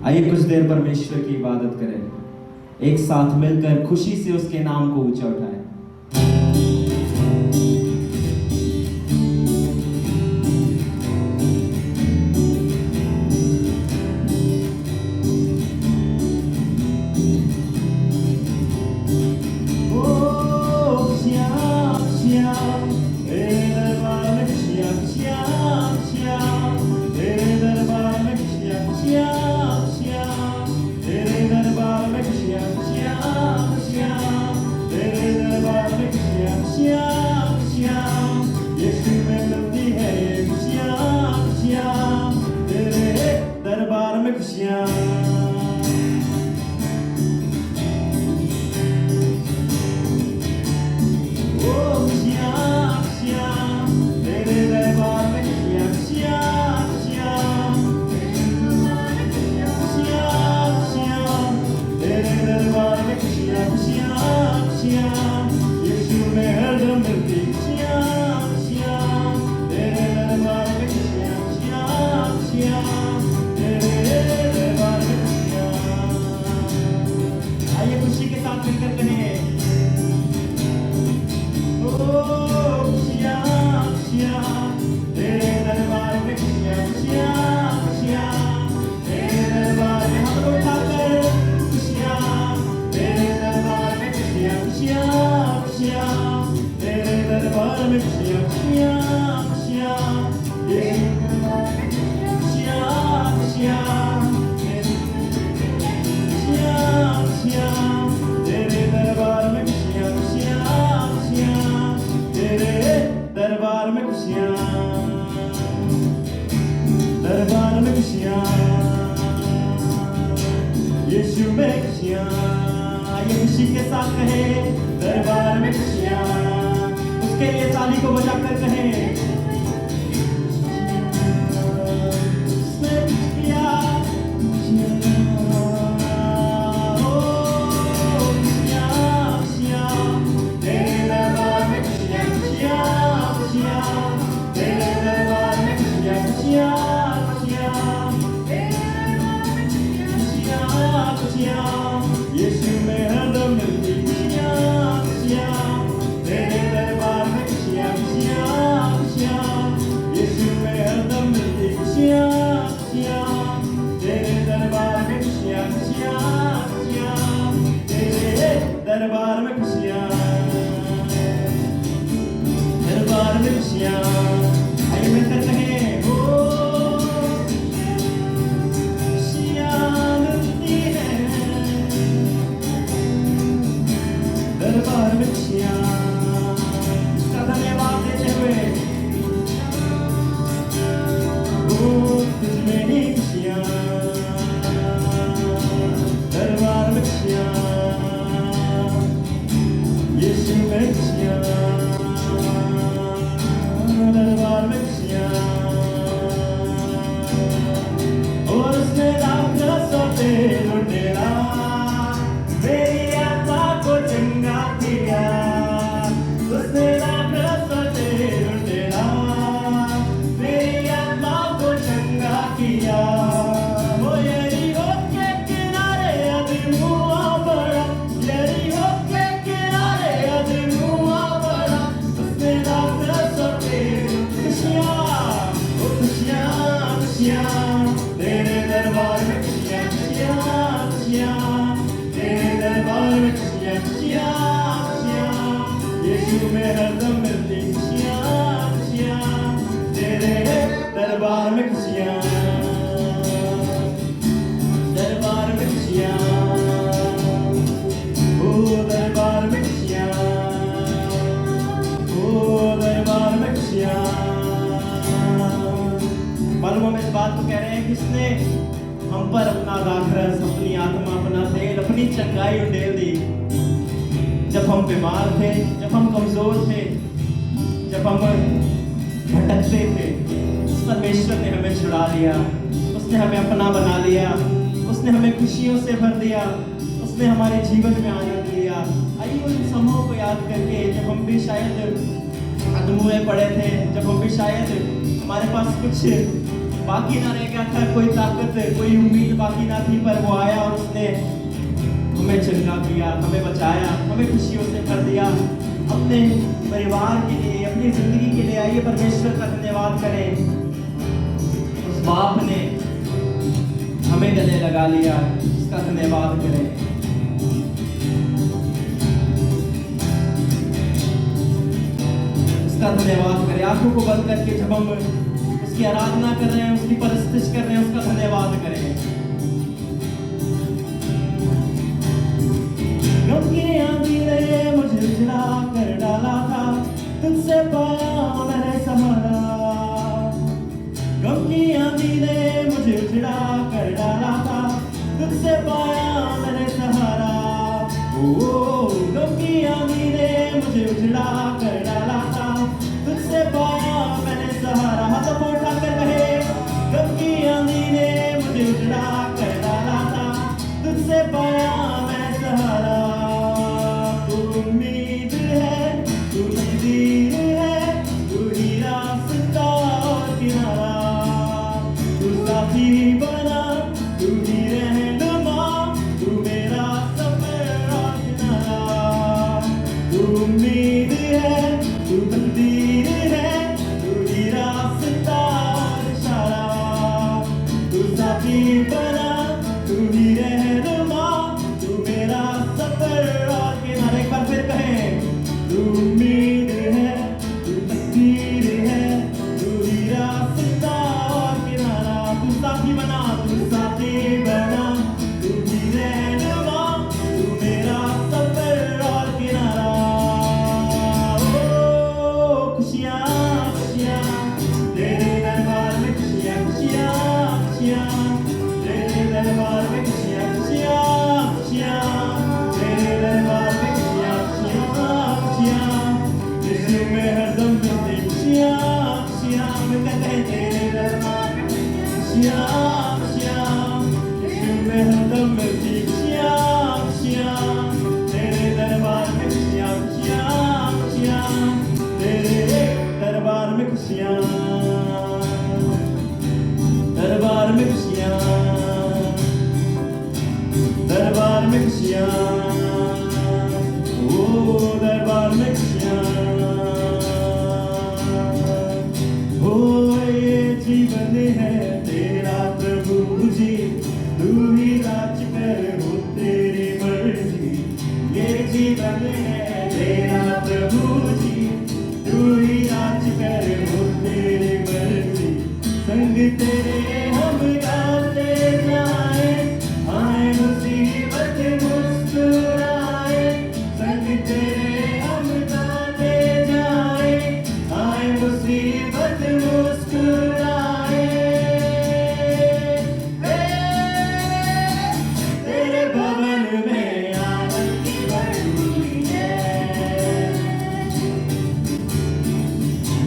आइए कुछ देर परमेश्वर की इबादत करें, एक साथ मिलकर खुशी से उसके नाम को ऊंचा उठाएं। दरबार में खुशियाँ दरबार में खुशियाँ, दरबार में खुशियाँ, यीशु में खुशियाँ। ये खुशी के साथ कहे दरबार में खुशियाँ, उसके लिए ताली को बजाकर कहे दरबार में खुशियाँ, दरबार में खुशियाँ। आइए मिलकर कहें खुशियाँ मिलती हैं, दरबार में खुशियाँ। इसका धन्यवाद देते हुए तुझमें ही खुशियाँ, दरबार में खुशियाँ, यीशु में खुशियाँ, दरबार में खुशियाँ। और उसने राक्षस से लुटेरा मेरी आत्मा को चंगा किया, उसने राक्षस से लुटेरा मेरी आत्मा को चंगा किया। वो यरीहो के किनारे अदमुआ पड़ा, यरीहो के किनारे अदमुआ पड़ा, उसने राक्षस से खुशियाँ, वो खुशियाँ खुशियाँ, तेरे दरबार में खुशियाँ खुशियाँ खुशियाँ, तेरे दरबार में खुशियाँ खुशियाँ खुशियाँ, यीशु में हरदम मिलती खुशियाँ खुशियाँ, तेरे दरबार में खुशियाँ, दरबार में खुशियाँ, ओ दरबार में खुशियाँ, ओ दरबार में खुशियाँ। मालूम हम इस बात को कह रहे हैं कि इसने हम पर अपना राखरस, अपनी आत्मा, अपना तेल, अपनी चंगाई उंडेल दी। जब हम बीमार थे, जब हम कमजोर थे, जब हम भटकते थे, उस परमेश्वर ने हमें छुड़ा लिया, उसने हमें अपना बना लिया, उसने हमें खुशियों से भर दिया, उसने हमारे जीवन में आनंद लिया। आइए उन समयों को याद करके जब हम भी शायद अधमुए पड़े थे, जब हम भी शायद हमारे पास कुछ बाकी ना रह गया था, कोई ताकत कोई उम्मीद बाकी ना थी, पर वो आया और उसने हमें चंगा किया, हमें बचाया, हमें खुशियों से भर दिया। अपने परिवार के लिए, अपनी जिंदगी के लिए आइए परमेश्वर का धन्यवाद करें। उस बाप ने हमें गले लगा लिया, उसका धन्यवाद करें। उसका धन्यवाद करें। आंखों को बंद करके जब हम उसकी आराधना कर रहे हैं, उसकी परस्तिश कर रहे हैं, उसका धन्यवाद करें। गम की आंधी ने मुझे उजड़ा कर डाला था, तुझसे पाया मैंने सहारा। गम की आंधी ने मुझे उजड़ा कर डाला था, तुझसे पाया मैंने सहारा। ओ गम की आंधी ने मुझे उजड़ा कर डाला था, तुझसे पाया मैंने सहारा। हाथ उठा कर कहे, गम की आंधी ने मुझे उजड़ा कर डाला था, तुझसे पाया मैंने सहारा। तू उम्मीद है, तू तकदीर है, तू ही रास्ता और किनारा। तू साथी बना, तू ही रहनुमा, तू मेरा सफर और किनारा। तू उम्मीद है, तू तकदीर है, तू ही रास्ता और इशारा। तू साथी बना, तू ही रहनुमा, तू मेरा सफर और किनारा। एक बार फिर कहें, तू उम्मीद है, तू तकदीर है, तू ही रास्ता और किनारा। तू साथी बना, तू साथी बना, तू ही रहनुमा, तू मेरा सफर और किनारा। ओ खुशियाँ खुशियाँ तेरे दरबार में, खुशियाँ खुशियाँ खुशियाँ तेरे दरबार में, खुशियाँ खुशियाँ खुशियाँ तेरे दरबार में, खुशियाँ खुशियाँ खुशियाँ यीशु में हरदम मिलती खुशियाँ खुशियाँ। मैं कहते हैं तेरे दरबार में खुशियाँ खुशियाँ, यीशु में हरदम मिलती खुशियाँ खुशियाँ तेरे दरबार में, खुशियाँ खुशियाँ खुशियाँ तेरे दरबार में, खुशियाँ दरबार में, खुशियाँ दरबार में, खुशियाँ ओ दरबार में खुशियाँ। ओ ये जीवन है तेरा प्रभु जी, तू ही राज कर हो तेरी मर्जी। ये जीवन है तेरा प्रभु जी, तू ही राज कर हो तेरी मर्जी। संग तेरे हम गाते जाए, आए मुसीबत मुस्कुराए। संग तेरे हम गाते जाए, आए मुसीबत मुस्कुराए। तेरे भवन में आनंद की बरसात है।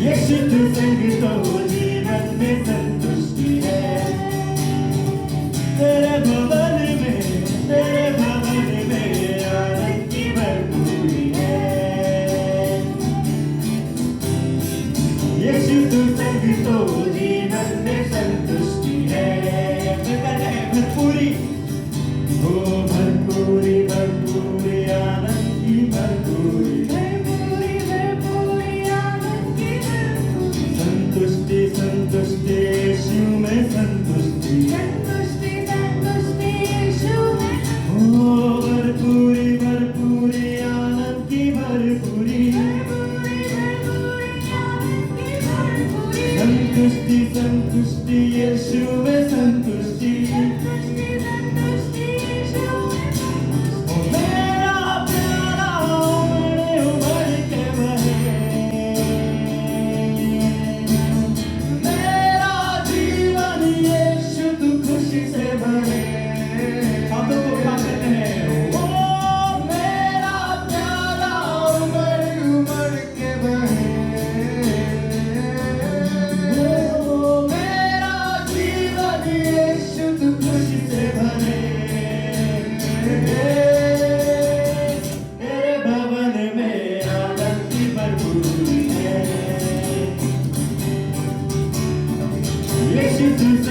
यीशु तू संग तो जीवन में संतुष्टि है। तेरे भवन में, तेरे भवन में आनंद की भरपूरी है। यीशु तू संग तो जीवन में संतुष्टि है। भरपूरी हो, भरपूरी भरपूरी आनंद की भरपूरी, संतुष्टि संतुष्टि यीशु में संतुष्टि, ओ भरपूरी भरपूरी आनंद की भरपूरी, संतुष्टि संतुष्टि यीशु में संतुष्टि। ओ मेरा प्यारा उमड़ उमड़ के बहे, मेरा जीवन यीशु तू खुशी से भरे। हाथों को उठा के कहें, ओ मेरा प्यारा उमड़ उमड़ के बहे। ओ मेरा जीवन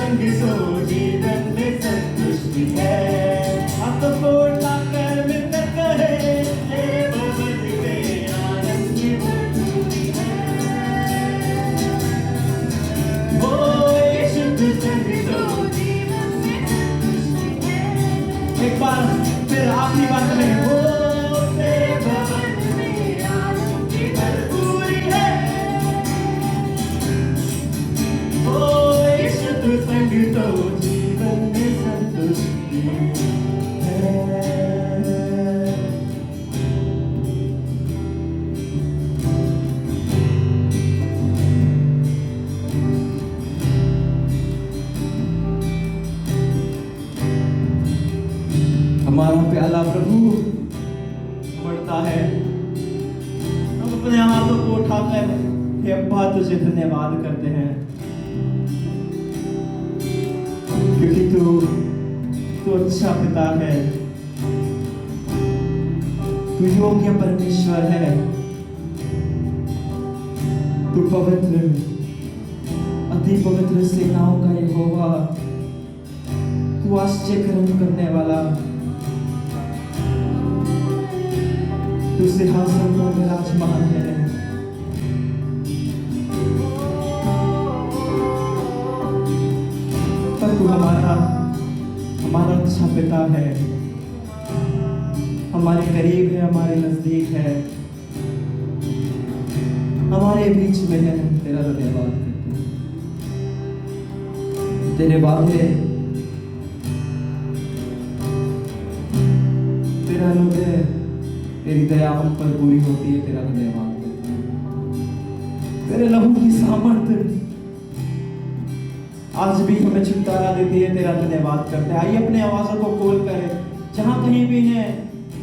संग तो जीवन में संतुष्टि है। अब तो कोट लाकर मिलकर कहे हे भवन में आनंद की पूर्ति है। ओ यीशु के संग तो जीवन में संतुष्टि है। एक बार फिर आखिरी बार में हो तेरे भवन में आनंद की भरपूरी है। ओ यीशु के संग तो जीवन में संतुष्टि है। हमारा प्याला प्रभु बढ़ता है। हम अपने हाथों को उठाकर हे अब्बा तुझे धन्यवाद करते हैं, क्योंकि तू अच्छा पिता है, तू योग्य परमेश्वर है, तू पवित्र अति पवित्र सेनाओं का यहोवा, तू आश्चर्य कर्म करने वाला, तू सिंहासन पर विराजमान है। पर तू हमारा अच्छा पिता है, हमारे करीब है, हमारे नजदीक है, हमारे बीच में है। तेरा धन्यवाद करते हैं। तेरे वादे, तेरा अनुग्रह, तेरी दया हम पर पूरी होती है। तेरा धन्यवाद करते हैं। तेरे लहू की सामर्थ्य आज भी हमें छुटकारा देती है। तेरा धन्यवाद करते हैं। आइए अपने आवाजों को खोल कर जहां कहीं भी हैं,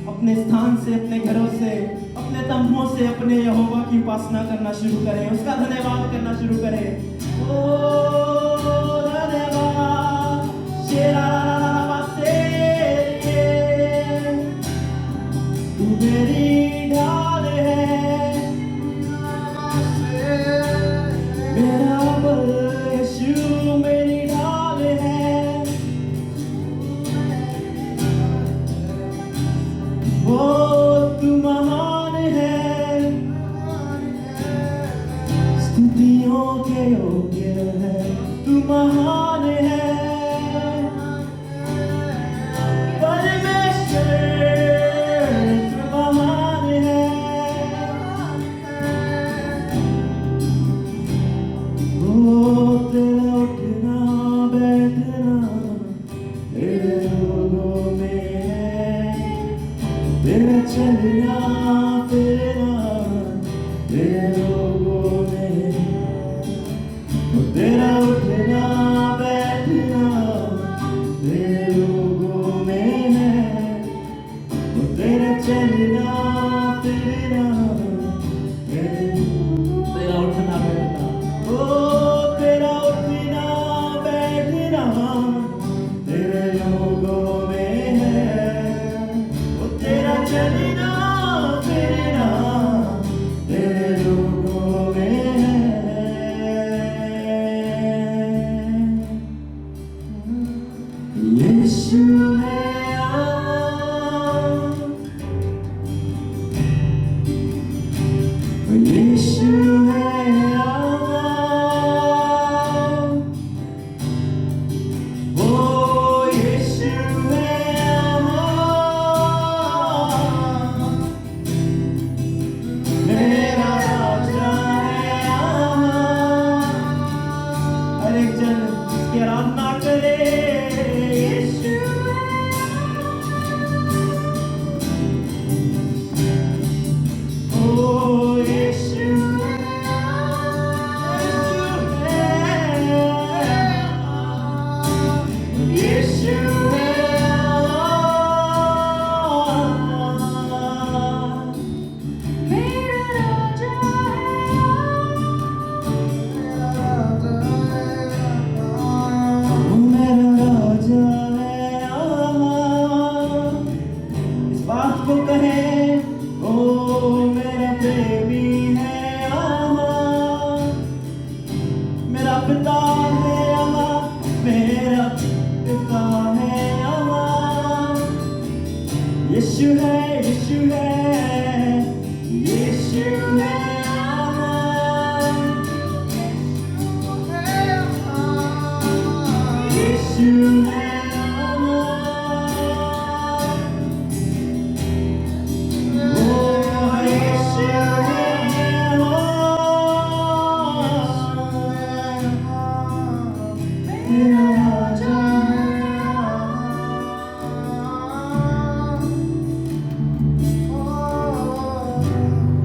अपने स्थान से, अपने घरों से, अपने तंबुओं से अपने यहोवा की उपासना करना शुरू करें, उसका धन्यवाद करना शुरू करें। ओ धन्यवाद शेरा तू मेरी ढाल है, मेरा बल यीशु मेरी ढाल है। वो तू महान है, स्तुतियों के योग्य है, तू महान है चलना फिरना तेरे लोगों में, तेरा उठना बैठना यीशु है, यीशु है, यीशु है यीशु है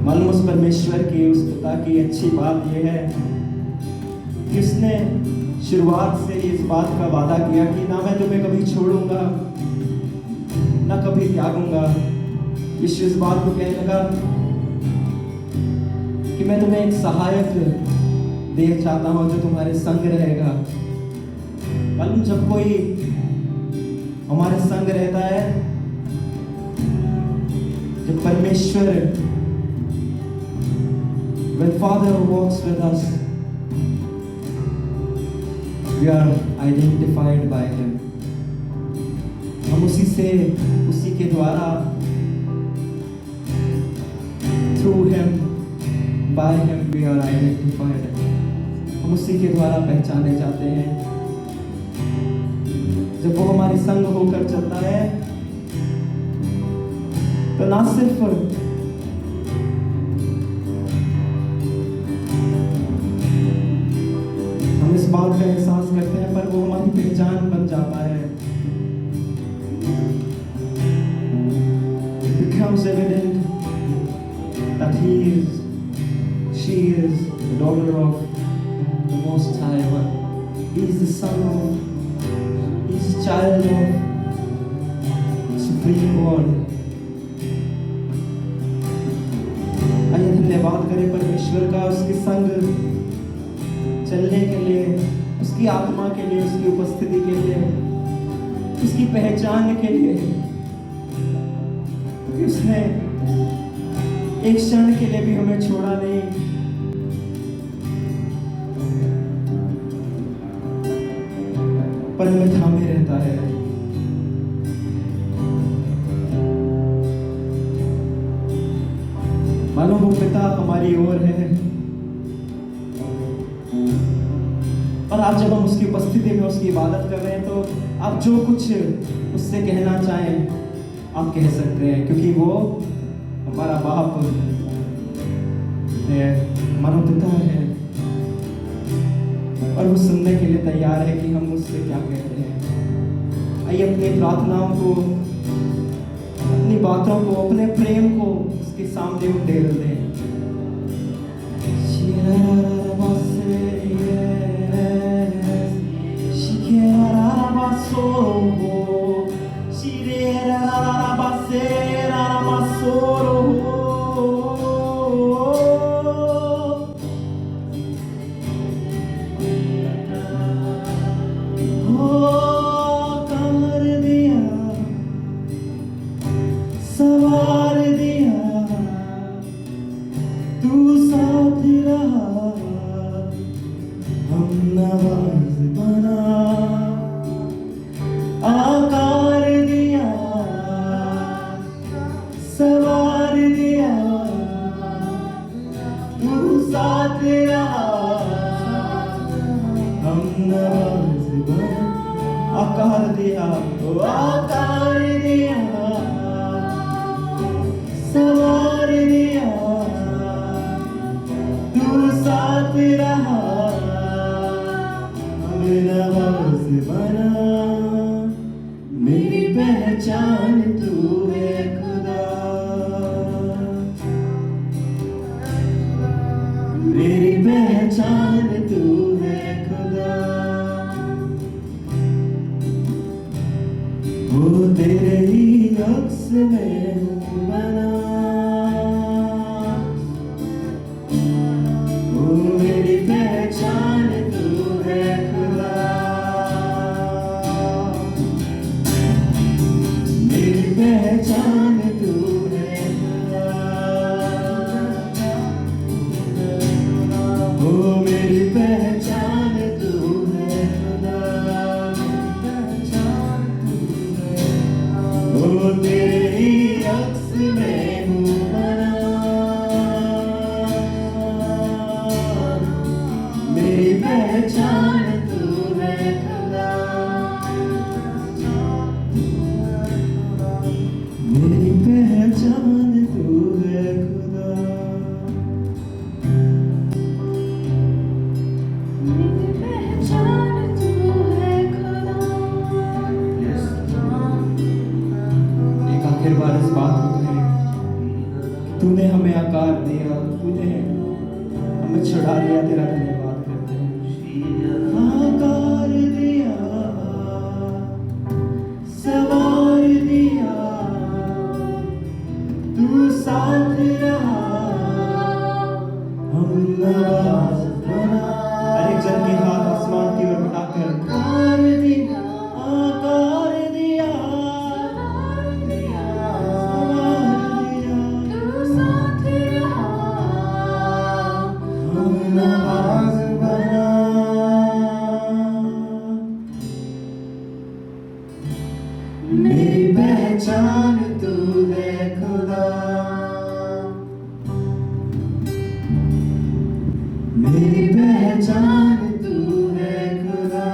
मालूम उस परमेश्वर की, उस पिता की अच्छी बात यह है कि उसने शुरुआत से ही इस बात का वादा किया कि ना मैं तुम्हें कभी छोड़ूंगा ना कभी त्यागूंगा। यीशु इस बात को कहने लगा कि मैं तुम्हें एक सहायक दे चाहता हूं जो तुम्हारे संग रहेगा। मालूम जब कोई हमारे संग रहता है, जब परमेश्वर when Father walks with us, we are identified by Him. हम उसी के द्वारा, through Him, by Him we are identified. हम उसी के द्वारा पहचाने जाते हैं। जब वो हमारे संग होकर चलता है तो ना सिर्फ इस बात का एहसास करते हैं, पर वो हमारी पहचान बन जाता है। It becomes evident that she is the daughter of the Most High One. He is the son of, he is a child of Supreme God. आइए धन्यवाद करें परमेश्वर का, उसके संग चलने के लिए, उसकी आत्मा के लिए, उसकी उपस्थिति के लिए, उसकी पहचान के लिए, क्योंकि उसने एक क्षण के लिए भी हमें छोड़ा नहीं। पर हमें थामे रहता है। मानो वो पिता हमारी ओर है, और आज जब हम उसकी उपस्थिति में उसकी इबादत कर रहे हैं तो आप जो कुछ उससे कहना चाहें आप कह सकते हैं, क्योंकि वो हमारा बाप है, हमारा पिता है, और वो सुनने के लिए तैयार है कि हम उससे क्या कहते हैं। आइए अपनी प्रार्थनाओं को, अपनी बातों को, अपने प्रेम को उसके सामने उडेल दें। सवार दिया तू साथ रहा, हम नवाज बना, आकार दिया, सवार दिया तू साथ रहा, हम नवाज बना, आकार दिया, आकार दिया, सवार दिया तू साथ रहा, हमें नवाज बना, मेरी पहचान तू है खुदा, मेरी पहचान तू है खुदा, वो तेरे ही अक्स में बना, मेरी पहचान तू है खुदा, मेरी पहचान तू है खुदा, ओ मेरी पहचान तू है खुदा, ओ तेरी पहचान तू है खुदा, मेरी पहचान तू है खुदा, मेरी पहचान तू है खुदा। एक आखिर बार इस बात को कहें, तूने हमें आकार दिया, तूने हमें छुड़ा लिया, तेरा धन्यवाद करते हैं। आकार दिया, सवार दिया, तू साथ रहा, हम नवाज बना। हर एक जन के हाथ आसमान की ओर बढ़ाकर आकार दिया, आकार दिया, सवार दिया, तू साथ रहा, हम नवाज बना। मेरी पहचान तू है खुदा, मेरी पहचान तू है खुदा,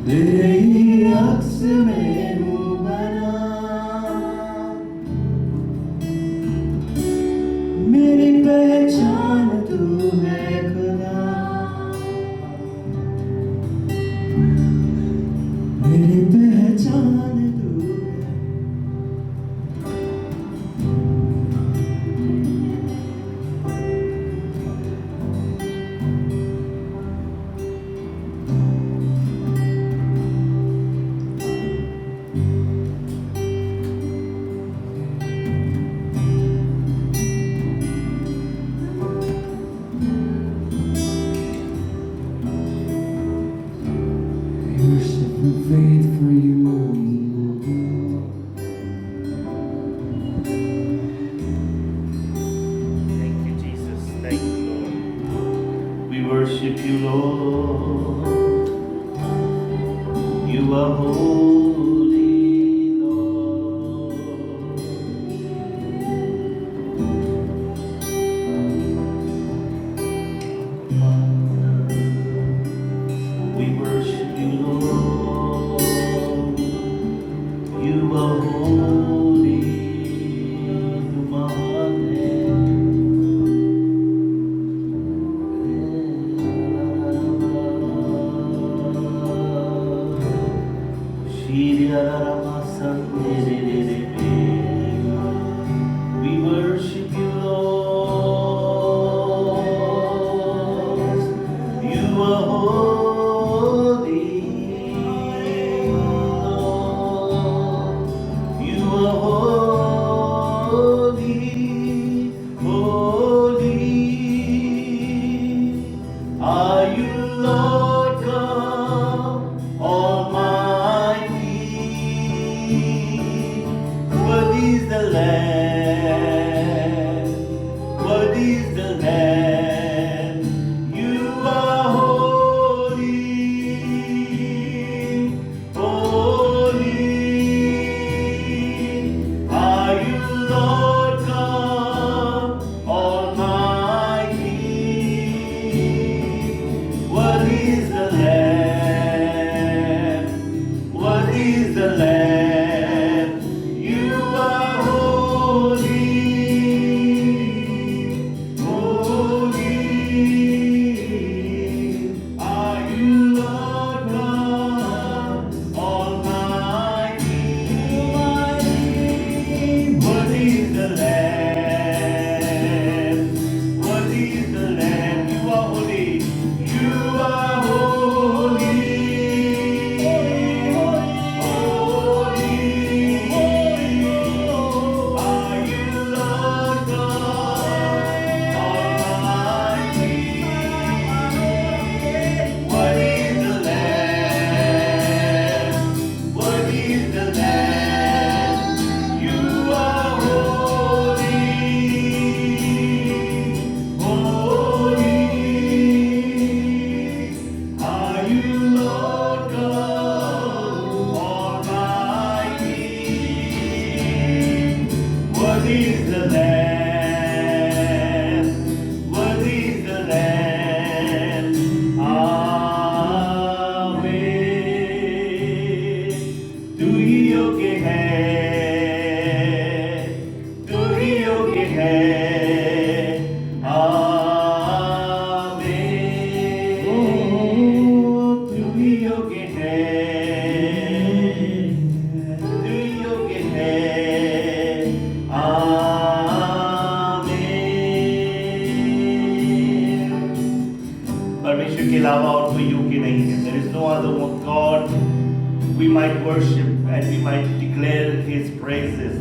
तेरे ही अक्स में हूँ बना, मेरी पहचान तू है खुदा, मेरी पहचान तू है। Worship and faith for you. Thank you, Jesus. Thank you, Lord. We worship you, Lord. You are holy, Lord. We worship you, Lord. You are holy, She के अलावा और कोई योग्य नहीं है. There is no other God we might worship and we might declare His praises.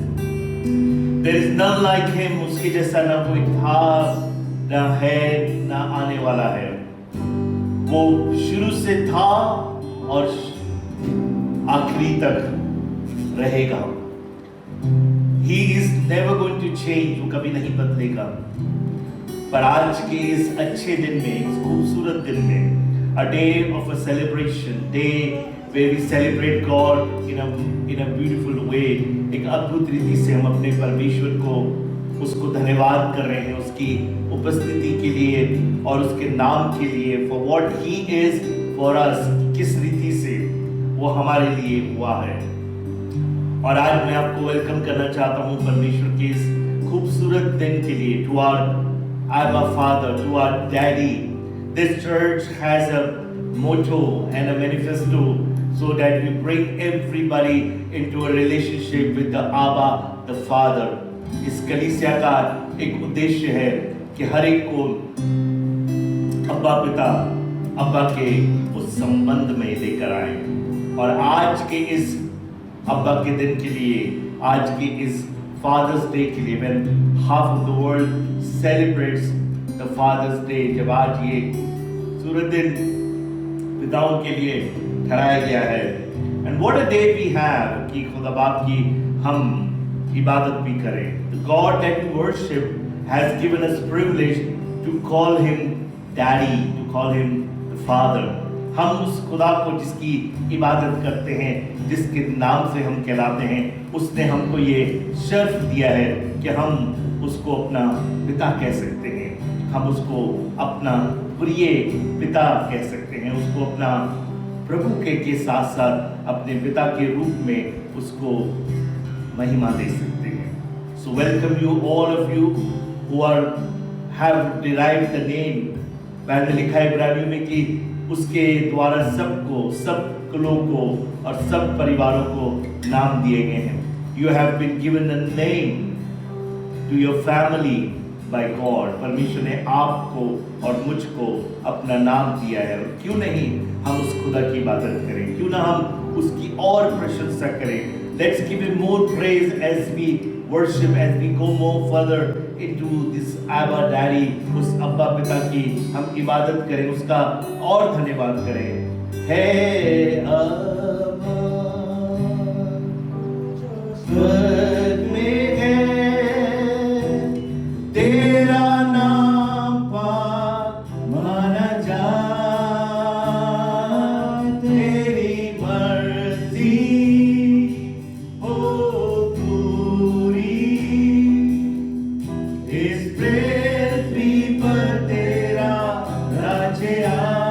There is none like Him. उसके जैसा ना कोई था, ना है, ना आने वाला है. वो शुरू से था और आखिरी तक रहेगा. He is never going to change. वो कभी नहीं बदलेगा. पर आज के इस अच्छे दिन में, इस खूबसूरत दिन में, a day of a celebration, day where we celebrate God in a beautiful way, एक अद्भुत रीति से हम अपने परमेश्वर को उसको धन्यवाद कर रहे हैं उसकी उपस्थिति के लिए और उसके नाम के लिए, for what He is for us, किस रीति से वो हमारे लिए हुआ है. और आज मैं आपको वेलकम करना चाहता हूँ परमेश्वर के इस खूबसूरत दिन के लिए. To our Abba Father, to our Daddy. This church has a motto and a manifesto so that we bring everybody into a relationship with the Abba, the Father. इस कलीसिया का एक उद्देश्य है कि हर एक को अब्बा पिता, अब्बा के उस संबंध में लेकर आए. और आज के इस अब्बा के दिन के लिए, आज के इस Father's Day के लिए, when half of the world celebrates the Father's Day, जब आज ये सूरज दिन पिताओं के लिए ठहराया गया है. And what a day we have कि खुदा बाप की हम इबादत भी करें. The God that we worship has given us privilege to call Him Daddy, to call Him the Father. हम उस खुदा को जिसकी इबादत करते हैं, जिसके नाम से हम कहलाते हैं, उसने हमको ये शर्फ दिया है कि हम उसको अपना पिता कह सकते हैं. हम उसको अपना प्रिय पिता कह सकते हैं. उसको अपना प्रभु के साथ साथ अपने पिता के रूप में उसको महिमा दे सकते हैं. So welcome you, all of you who have derived the name. मैंने लिखा है इब्रानियों में कि उसके द्वारा सबको, सब कुलों को और सब परिवारों को नाम दिए गए हैं. You have been given a name to your family by God. परमेश्वर ने आपको और मुझको अपना नाम दिया है. और क्यों नहीं हम उस खुदा की इबादत करें, क्यों ना हम उसकी और प्रशंसा करें. Let's give Him more praise as we worship, as we go more further into this Abba Daddy. उस अब्बा पिता की हम इबादत करें, उसका और धन्यवाद करें. हे अब्बा स्वर्ग में है, तेरा नाम पाक माना जाए, तेरी मर्जी हो पूरी. इस पृथ्वी पर तेरा राज्य आए.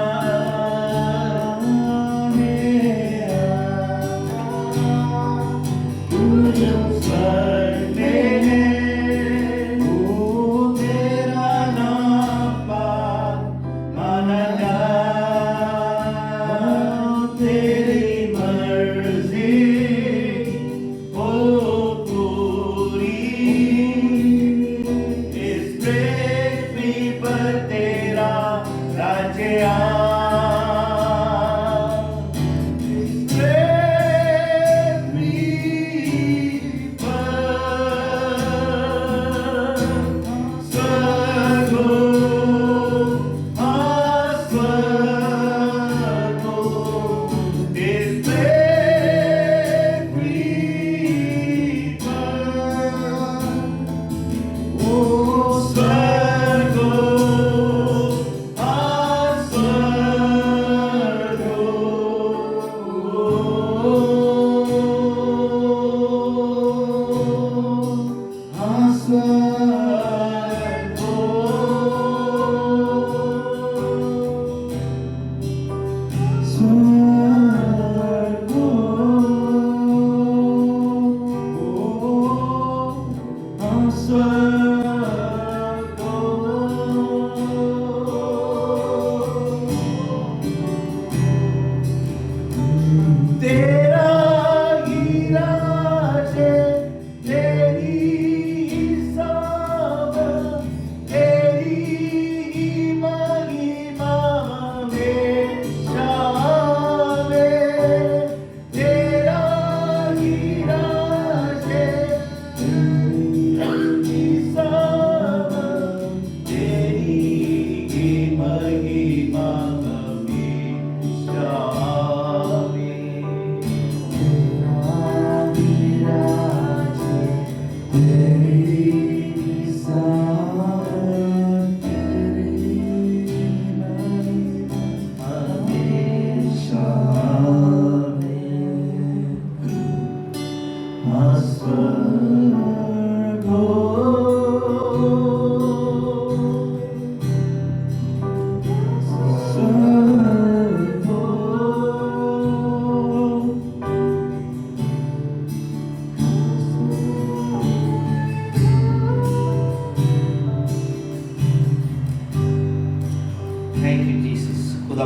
स्वर्ग में है, ओ तेरा नाम पाक माना जाए, तेरी मर्जी हो पूरी. इस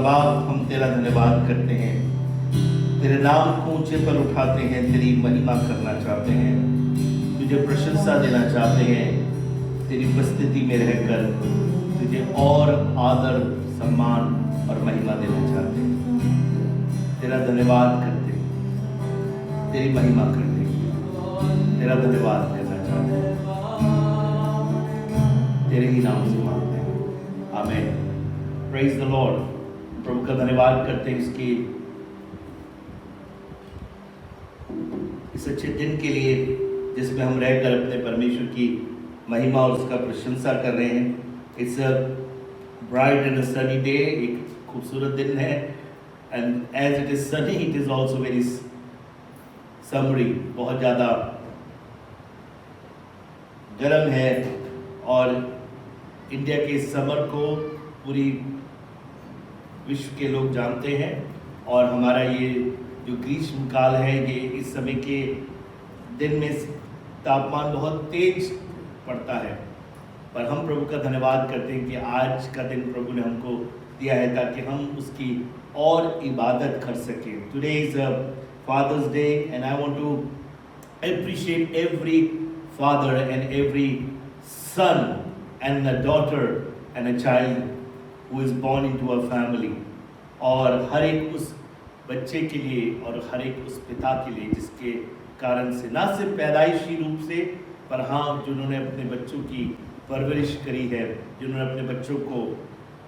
बाप, हम तेरा धन्यवाद करते हैं, तेरे नाम को ऊंचे पर उठाते हैं, तेरी महिमा करना चाहते हैं, तुझे प्रशंसा देना चाहते हैं, तेरी उपस्थिति में रहकर तुझे और आदर, सम्मान और महिमा देना चाहते हैं। तेरा धन्यवाद करते, तेरी महिमा करते, तेरा धन्यवाद करना चाहते हैं, तेरे ही नाम से मांगते हैं, आमीन। Praise the Lord. प्रभु का धन्यवाद करते हैं इसकी इस अच्छे दिन के लिए जिसमें हम रहकर अपने परमेश्वर की महिमा और उसका प्रशंसा कर रहे हैं। It's a bright and a sunny day, एक खूबसूरत दिन है, and as it is sunny it is also very summery, बहुत ज़्यादा गर्म है। और इंडिया के समर को पूरी विश्व के लोग जानते हैं, और हमारा ये जो ग्रीष्म काल है, ये इस समय के दिन में तापमान बहुत तेज पड़ता है, पर हम प्रभु का धन्यवाद करते हैं कि आज का दिन प्रभु ने हमको दिया है ताकि हम उसकी और इबादत कर सकें। Today is Father's Day and I want to appreciate every father and every son and a daughter and a child who is born into a family, और हर एक उस बच्चे के लिए और हर एक उस पिता के लिए जिसके कारण से ना सिर्फ पैदाइशी रूप से, पर हाँ जिन्होंने अपने बच्चों की परवरिश करी है, जिन्होंने अपने बच्चों को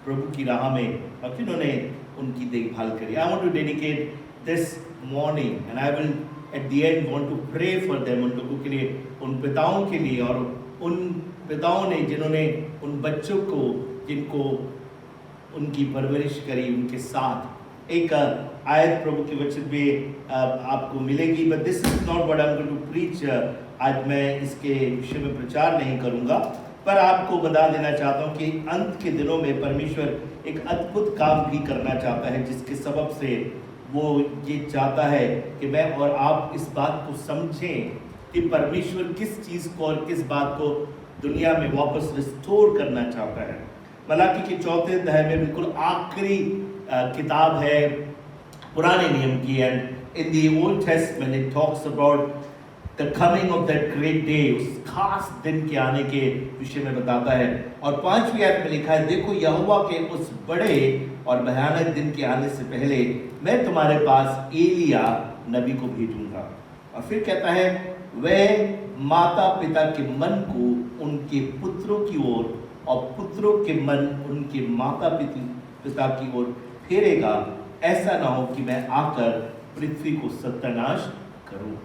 प्रभु की राह में और जिन्होंने उनकी देखभाल करी। I want to dedicate this morning and I will at the end want to pray for them, उन लोगों के लिए, उन पिताओं के लिए, और उन पिताओं ने जिन्होंने उन बच्चों को, जिनको उनकी परवरिश करी, उनके साथ। एक आयत प्रभु के वचन में आपको मिलेगी, but this is not what I am going to preach. आज मैं इसके विषय में प्रचार नहीं करूंगा, पर आपको बता देना चाहता हूं कि अंत के दिनों में परमेश्वर एक अद्भुत काम भी करना चाहता है, जिसके सबब से वो ये चाहता है कि मैं और आप इस बात को समझें कि परमेश्वर किस चीज़ को और किस बात को दुनिया में वापस रिस्टोर करना चाहता है। मलाकी के 4 अध्याय में बिल्कुल आखिरी किताब है पुराने नियम की, and in the old testament it talks about the coming of that great day, उस खास दिन के आने के विषय में बताता है। और 5वीं आयत में लिखा है, देखो यहोवा के उस बड़े और भयानक दिन के आने से पहले मैं तुम्हारे पास एलिया नबी को भेजूंगा। और फिर कहता है, वह माता पिता के मन को उनके पुत्रों की ओर और पुत्रों के मन उनके माता पिता की ओर फेरेगा, ऐसा ना हो कि मैं आकर पृथ्वी को सत्यानाश करूं।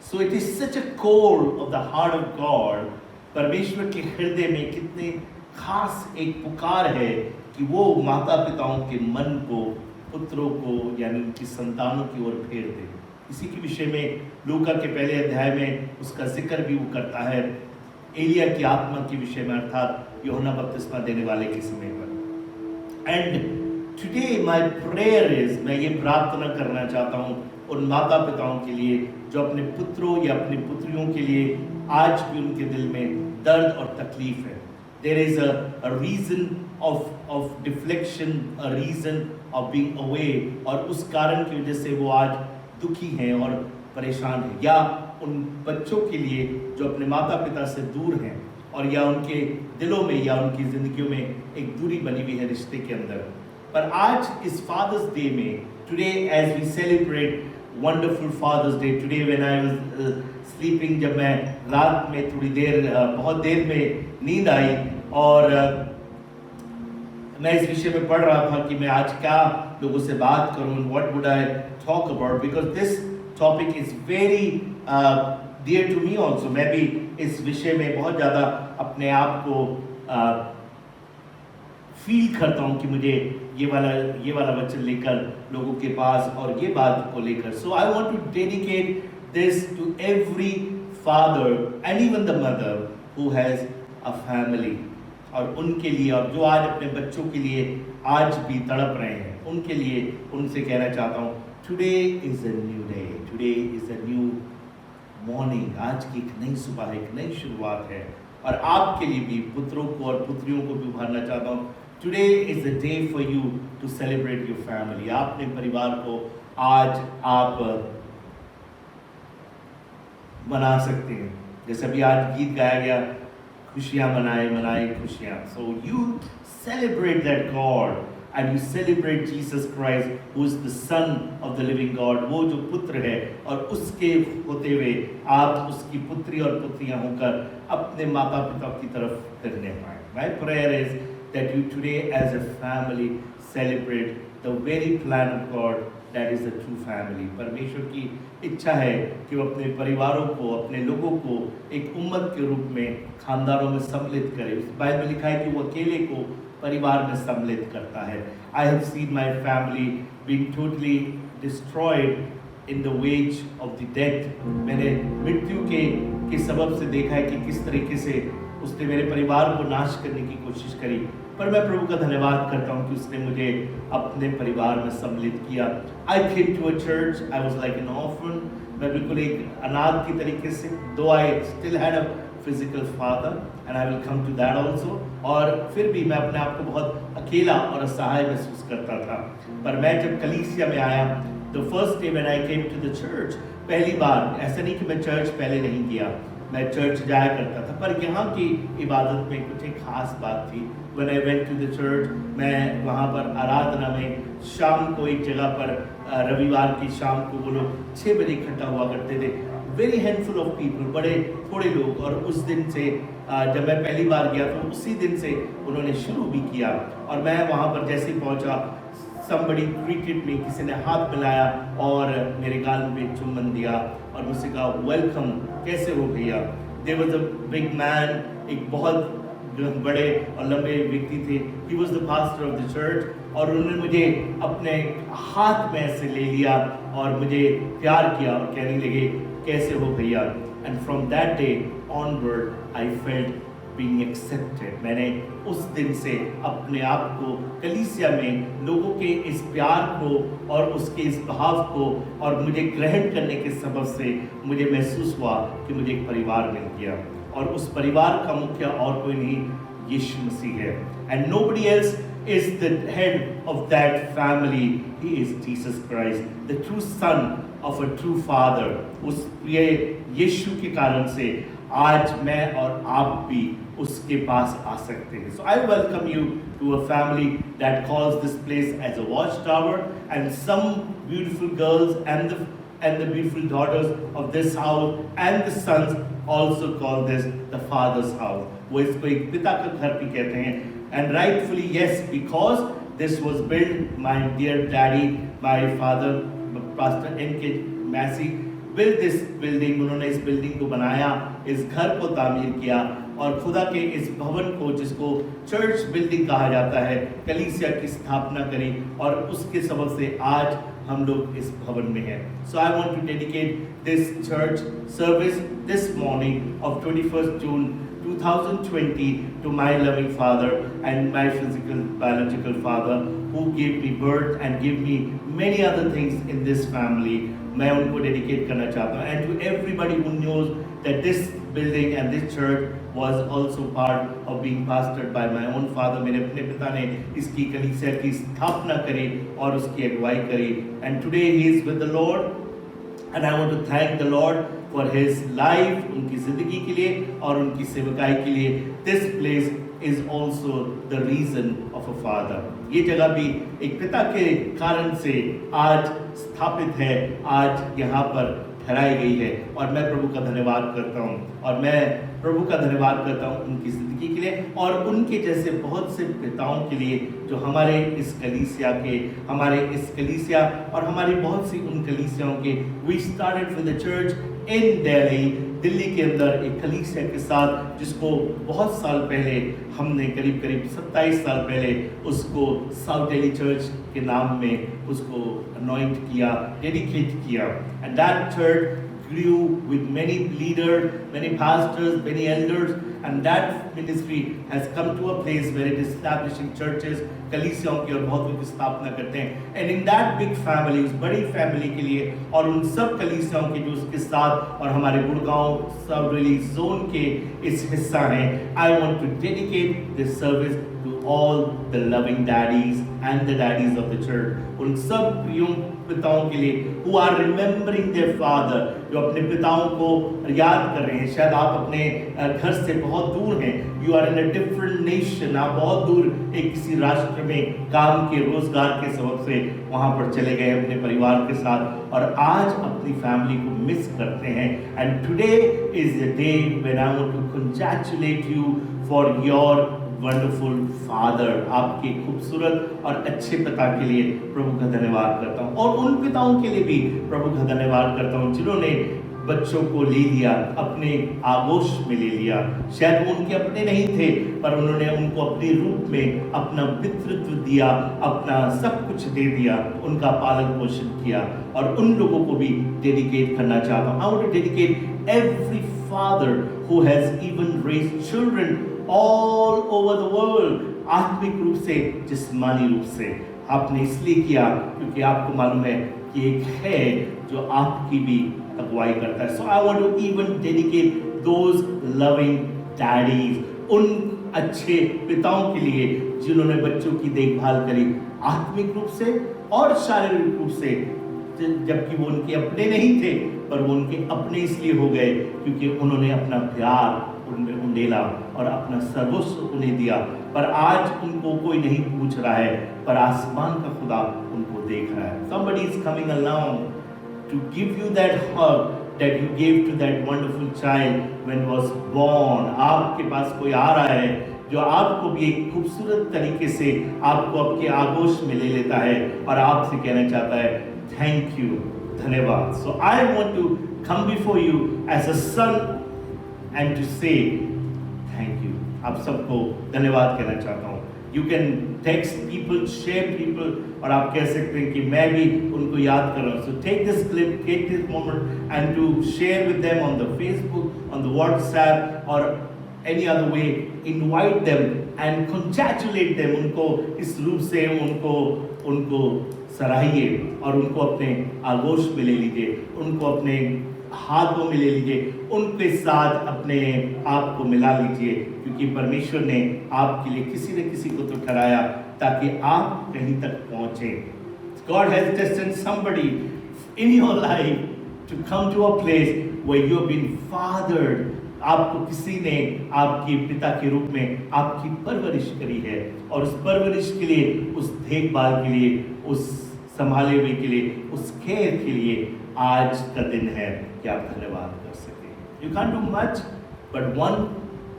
So it is such a core of the heart of God. परमेश्वर के हृदय में कितने खास एक पुकार है कि वो माता पिताओं के मन को पुत्रों को यानी उनकी संतानों की ओर फेर दे। इसी के विषय में लूका के पहले अध्याय में उसका जिक्र भी वो करता है, एलिया की आत्मा के विषय में, अर्थात यूहन्ना बपतिस्मा देने वाले के समय पर। And today my prayer is, मैं ये प्रार्थना करना चाहता हूँ उन माता पिताओं के लिए जो अपने पुत्रों या अपनी पुत्रियों के लिए आज भी उनके दिल में दर्द और तकलीफ है। There is a reason of deflection, a reason of being away, और उस कारण की वजह से वो आज दुखी हैं और परेशान हैं, या उन बच्चों के लिए जो अपने माता पिता से दूर हैं, और या उनके दिलों में या उनकी जिंदगियों में एक दूरी बनी हुई है रिश्ते के अंदर। पर आज इस फादर्स डे में, today as we celebrate wonderful Father's Day, today when I was sleeping, जब मैं रात में थोड़ी देर बहुत देर में नींद आई और मैं इस विषय में पढ़ रहा था कि मैं आज क्या लोगों से बात करूं, what would I talk about, because this topic is very dear to me also. मैं भी इस विषय में बहुत ज़्यादा अपने आप को फील करता हूँ कि मुझे ये वाला वचन लेकर लोगों के पास और ये बात को लेकर। So I want to dedicate this to every father and even the mother who has a family, और उनके लिए, और जो आज अपने बच्चों के लिए आज भी तड़प रहे हैं, उनके लिए उनसे कहना चाहता हूँ, today is a new day, today is a new morning. आज की एक नई सुबह है, एक नई शुरुआत है, और आपके लिए भी, पुत्रों को और पुत्रियों को भी उभारना चाहता हूँ, Today is the day for you to celebrate your family. आपने परिवार को आज आप मना सकते हैं, जैसे अभी आज गीत गाया गया, खुशियाँ मनाए मनाए खुशियाँ. So you celebrate that God and you celebrate Jesus Christ, who is the Son of the living God. वो जो पुत्र है और उसके होते हुए आप उसकी पुत्री और पुत्रियाँ होकर अपने माता पिता की तरफ करने पाए. My prayer is that you today as a family celebrate the very plan of God, that is the true family. परमेश्वर की इच्छा है कि वो अपने परिवारों को, अपने लोगों को एक उम्मत के रूप में खानदानों में सम्मिलित करे. बाइबल में लिखा है कि वो अकेले को परिवार में सम्मिलित करता है. I have seen my family being totally destroyed in the wage of the death. मैंने मृत्यु के सबब से देखा है कि किस तरीके से उसने मेरे परिवार को नाश करने की कोशिश करी, पर मैं प्रभु का धन्यवाद करता हूँ कि उसने मुझे अपने परिवार में सम्मिलित किया. I came to a church, I was like an orphan. मैं बिल्कुल एक अनाथ की तरीके से, though I still had a physical father and I will come to that also. और फिर भी मैं अपने आप को बहुत अकेला और असहाय महसूस करता था. पर मैं जब कलीसिया में आया, the first day when I came to the church, पहली बार, ऐसा नहीं कि मैं चर्च पहले नहीं गया, मैं चर्च जाया करता था, पर यहाँ की इबादत में कुछ एक खास बात थी. When I went to the church, मैं वहाँ पर आराधना में शाम को एक जगह पर रविवार की शाम को वो लोग 6 बजे इकट्ठा हुआ करते थे. वेरी हैंडफुल ऑफ पीपल, बड़े थोड़े लोग. और उस दिन से जब मैं पहली बार गया तो उसी दिन से उन्होंने शुरू भी किया. और मैं वहाँ पर जैसे ही पहुँचा, somebody greeted me, किसी ने हाथ मिलाया और मेरे गाल में चुम्बन दिया और मुझसे कहा वेलकम, कैसे हो भैया. There was a big man, एक बहुत बड़े और लंबे व्यक्ति थे. He was the pastor of the church. और उन्होंने मुझे अपने हाथ में ऐसे ले लिया और मुझे प्यार किया और कहने लगे कैसे हो भैया. And from that day onward I felt being accepted. मैंने उस दिन से अपने आप को कलीसिया में लोगों के इस प्यार को और उसके इस भाव को और मुझे ग्रहण करने के सबब से मुझे महसूस हुआ कि मुझे एक परिवार मिल गया. और उस परिवार का मुखिया और कोई नहीं, यीशु मसीह है. And nobody else is the head of that family. He is Jesus Christ, the true son of a true father. उस प्रिय यीशु के कारण से आज मैं और आप भी उसके पास आ सकते हैं. So I welcome you to a family that calls this place as a watchtower, and some beautiful girls and the beautiful daughters of this house and the sons also call this the father's house. वो इसको एक पिता का घर भी कहते हैं. And rightfully yes, because this was built, my dear daddy, my father, Pastor N.K. Massey built this building. उन्होंने इस बिल्डिंग को बनाया, इस घर को तामीर किया और खुदा के इस भवन को, जिसको चर्च बिल्डिंग कहा जाता है, कलीसिया की स्थापना करी और उसके सबब से आज हम लोग इस भवन में हैं. So I want to dedicate this church service this morning of 21st June 2020 to my loving father and my physical biological father who gave me birth and gave me many other things in this family. मैं उनको dedicate करना चाहता हूँ. And to everybody who knows that this building and this church was also part of being pastored by my own father. मेरे अपने पिता ने इसकी कलीसिया की स्थापना करी और उसकी अगुवाई करी. And today he is with the Lord. And I want to thank the Lord for his life, उनकी ज़िंदगी के लिए और उनकी सेवकाई के लिए. This place is also the reason of a father. ये जगह भी एक पिता के कारण से आज स्थापित है, आज यहाँ पर ठहराई गई है. और मैं प्रभु का धन्यवाद करता हूँ और मैं प्रभु का धन्यवाद करता हूँ उनकी ज़िंदगी के लिए और उनके जैसे बहुत से पिताओं के लिए जो हमारे इस कलीसिया के, हमारे इस कलीसिया और हमारी बहुत सी उन कलीसियाओं के. We started with the church in Delhi, Delhi के अंदर एक कलीसिया के साथ जिसको बहुत साल पहले हमने करीब 27 साल पहले उसको साउथ दिल्ली चर्च के नाम में उसको अनॉइंट किया, डेडिकेट किया. And that church grew with many leaders, many pastors, many elders, and that ministry has come to a place where it is establishing churches, कलीसियाओं की और बहुतों की स्थापना करते हैं. And in that big family, उस बड़ी फैमिली के लिए और उन सब कलीसियाओं के जो उसके साथ और हमारे गुड़गांव साउथ दिल्ली जोन के इस हिस्सा हैं, I want to dedicate this service to all the loving daddies and the daddies of the church. उन सब पिताओं के लिए who are remembering their father, जो अपने पिताओं को याद कर रहे हैं. शायद आप अपने घर से बहुत दूर हैं. You are in a different nation. आप बहुत दूर एक किसी राष्ट्र में काम के रोजगार के सबब से वहाँ पर चले गए अपने परिवार के साथ और आज अपनी फैमिली को मिस करते हैं. And today is the day when I want to congratulate you for your wonderful father. आपके खूबसूरत और अच्छे पिता के लिए प्रभु का धन्यवाद करता हूँ और उन पिताओं के लिए भी प्रभु का धन्यवाद करता हूँ जिन्होंने बच्चों को ले लिया, अपने आगोश में ले लिया. शायद वो उनके अपने नहीं थे पर उन्होंने उनको अपने रूप में अपना पितृत्व दिया, अपना सब कुछ दे दिया, उनका पालन पोषण किया और उन लोगों को भी डेडिकेट करना चाहता हूँ. I want to dedicate every father who has even raised children all over the world. आत्मिक रूप से, जिस्मानी रूप से आपने इसलिए किया क्योंकि आपको मालूम है कि एक है जो आपकी भी अगुवाई करता है. So I want to even dedicate those loving daddies, उन अच्छे पिताओं के लिए जिन्होंने बच्चों की देखभाल करी आत्मिक रूप से और शारीरिक रूप से, जबकि वो उनके अपने नहीं थे पर वो उनके अपने इसलिए हो गए क्योंकि उन्होंने अपना प्यार उनमें उंडेला और अपना सर्वस्व उन्हें दिया. पर आज उनको कोई नहीं पूछ रहा है पर आसमान का खुदा उनको देख रहा है. Somebody is coming along to give you that hug that you gave to that wonderful child when was born. आपके पास कोई आ रहा है जो आपको भी एक खूबसूरत तरीके से आपको आपके आगोश में ले लेता है और आपसे कहना चाहता है थैंक यू, धन्यवाद. So I want to come before you as a son and to say thank you. आप सबको धन्यवाद कहना चाहता हूँ. You can text people, share people और आप कह सकते हैं कि मैं भी उनको याद कर रहा हूँ. So take this clip, take this moment and to share with them on the Facebook, on the WhatsApp or any other way. Invite them and congratulate them. उनको इस रूप से उनको सराहिए और उनको अपने आगोश में ले लीजिए, उनको अपने हाथों में ले लीजिए, उनके साथ अपने आप को मिला लीजिए क्योंकि परमेश्वर ने आपके लिए किसी न किसी को तो ठहराया ताकि आप कहीं तक पहुंचे. God has destined somebody in your life to come to a place where you have been fathered. आपको किसी ने आपके पिता के रूप में आपकी परवरिश करी है और उस परवरिश के लिए, उस देखभाल के लिए, उस संभाले हुए के लिए, उस केयर के लिए आज का दिन है कि आप धन्यवाद कर सकें. You can't do much, but one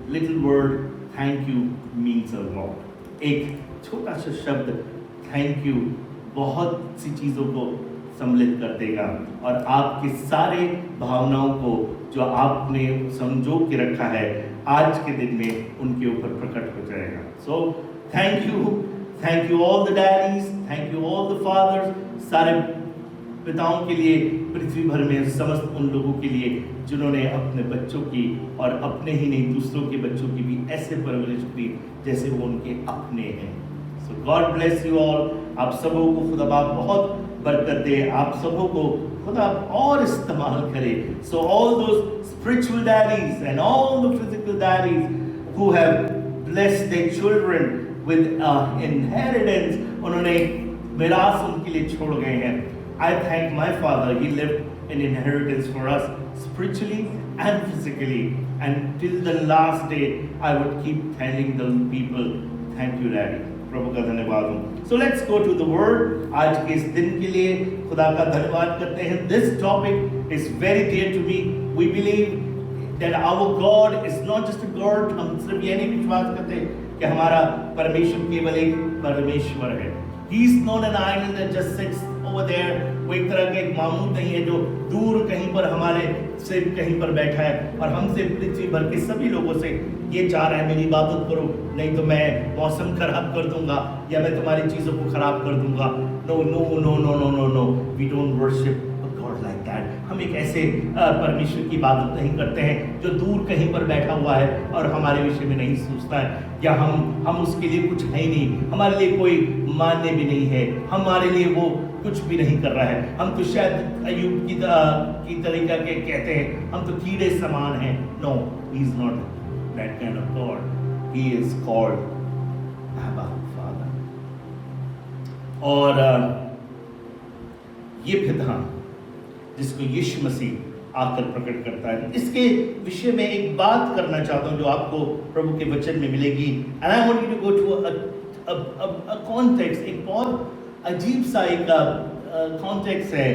little word thank you means a lot. एक छोटा सा शब्द थैंक यू बहुत सी चीज़ों को सम्मिलित कर देगा और आपके सारे भावनाओं को जो आपने संजो के रखा है आज के दिन में उनके ऊपर प्रकट हो जाएगा. So thank you all the daddies, thank you all the fathers, सारे पिताओं के लिए पृथ्वी भर में समस्त उन लोगों के लिए जिन्होंने अपने बच्चों की और अपने ही नहीं दूसरों के बच्चों की भी ऐसे परवरिश की जैसे वो उनके अपने हैं. So God bless you all. आप सबों को खुदा बाप बहुत बरकत दे, आप सबों को खुदा और इस्तेमाल करे. So all those spiritual daddies and all the physical daddies who have blessed their children with inheritance, उन्होंने मिरास उनके लिए छोड़ गए हैं. I thank my father. He left an inheritance for us spiritually and physically. And till the last day, I would keep telling the people, thank you, Daddy. प्रभु का धन्यवाद हूँ. So let's go to the word. आज के इस दिन के लिए खुदा का धन्यवाद करते हैं. This topic is very dear to me. We believe that our God is not just a God. हम सिर्फ ये नहीं विश्वास करते कि हमारा परमेश्वर केवल एक परमेश्वर है. He is not an idol that just sits over there. वो एक तरह का एक मामूद नहीं है जो दूर कहीं पर हमारे से कहीं पर बैठा है और हमसे पृथ्वी भर के सभी लोगों से ये चाह रहा है मेरी इबादत करो नहीं तो मैं मौसम खराब कर दूंगा या मैं तुम्हारी चीज़ों को खराब कर दूंगा. No no no no no no no we don't worship a god like that. हम एक ऐसे परमेश्वर की इबादत नहीं करते हैं जो दूर कहीं पर बैठा हुआ है और हमारे विषय में नहीं सोचता है या हम उसके लिए कुछ है ही नहीं, हमारे लिए कोई मान्य भी नहीं है, हमारे लिए वो कुछ भी नहीं कर रहा है. हम तो शायद अय्यूब की तरीका के कहते हैं हम तो कीड़े समान हैं. No, he is not that kind of god. He is called Abba Father. और ये पिता जिसको यीशु मसीह आकर प्रकट करता है, इसके विषय में एक बात करना चाहता हूं जो आपको प्रभु के वचन में मिलेगी। And I want you to go to a context, एक बहुत अजीब सा एक कॉन्टेक्स्ट है,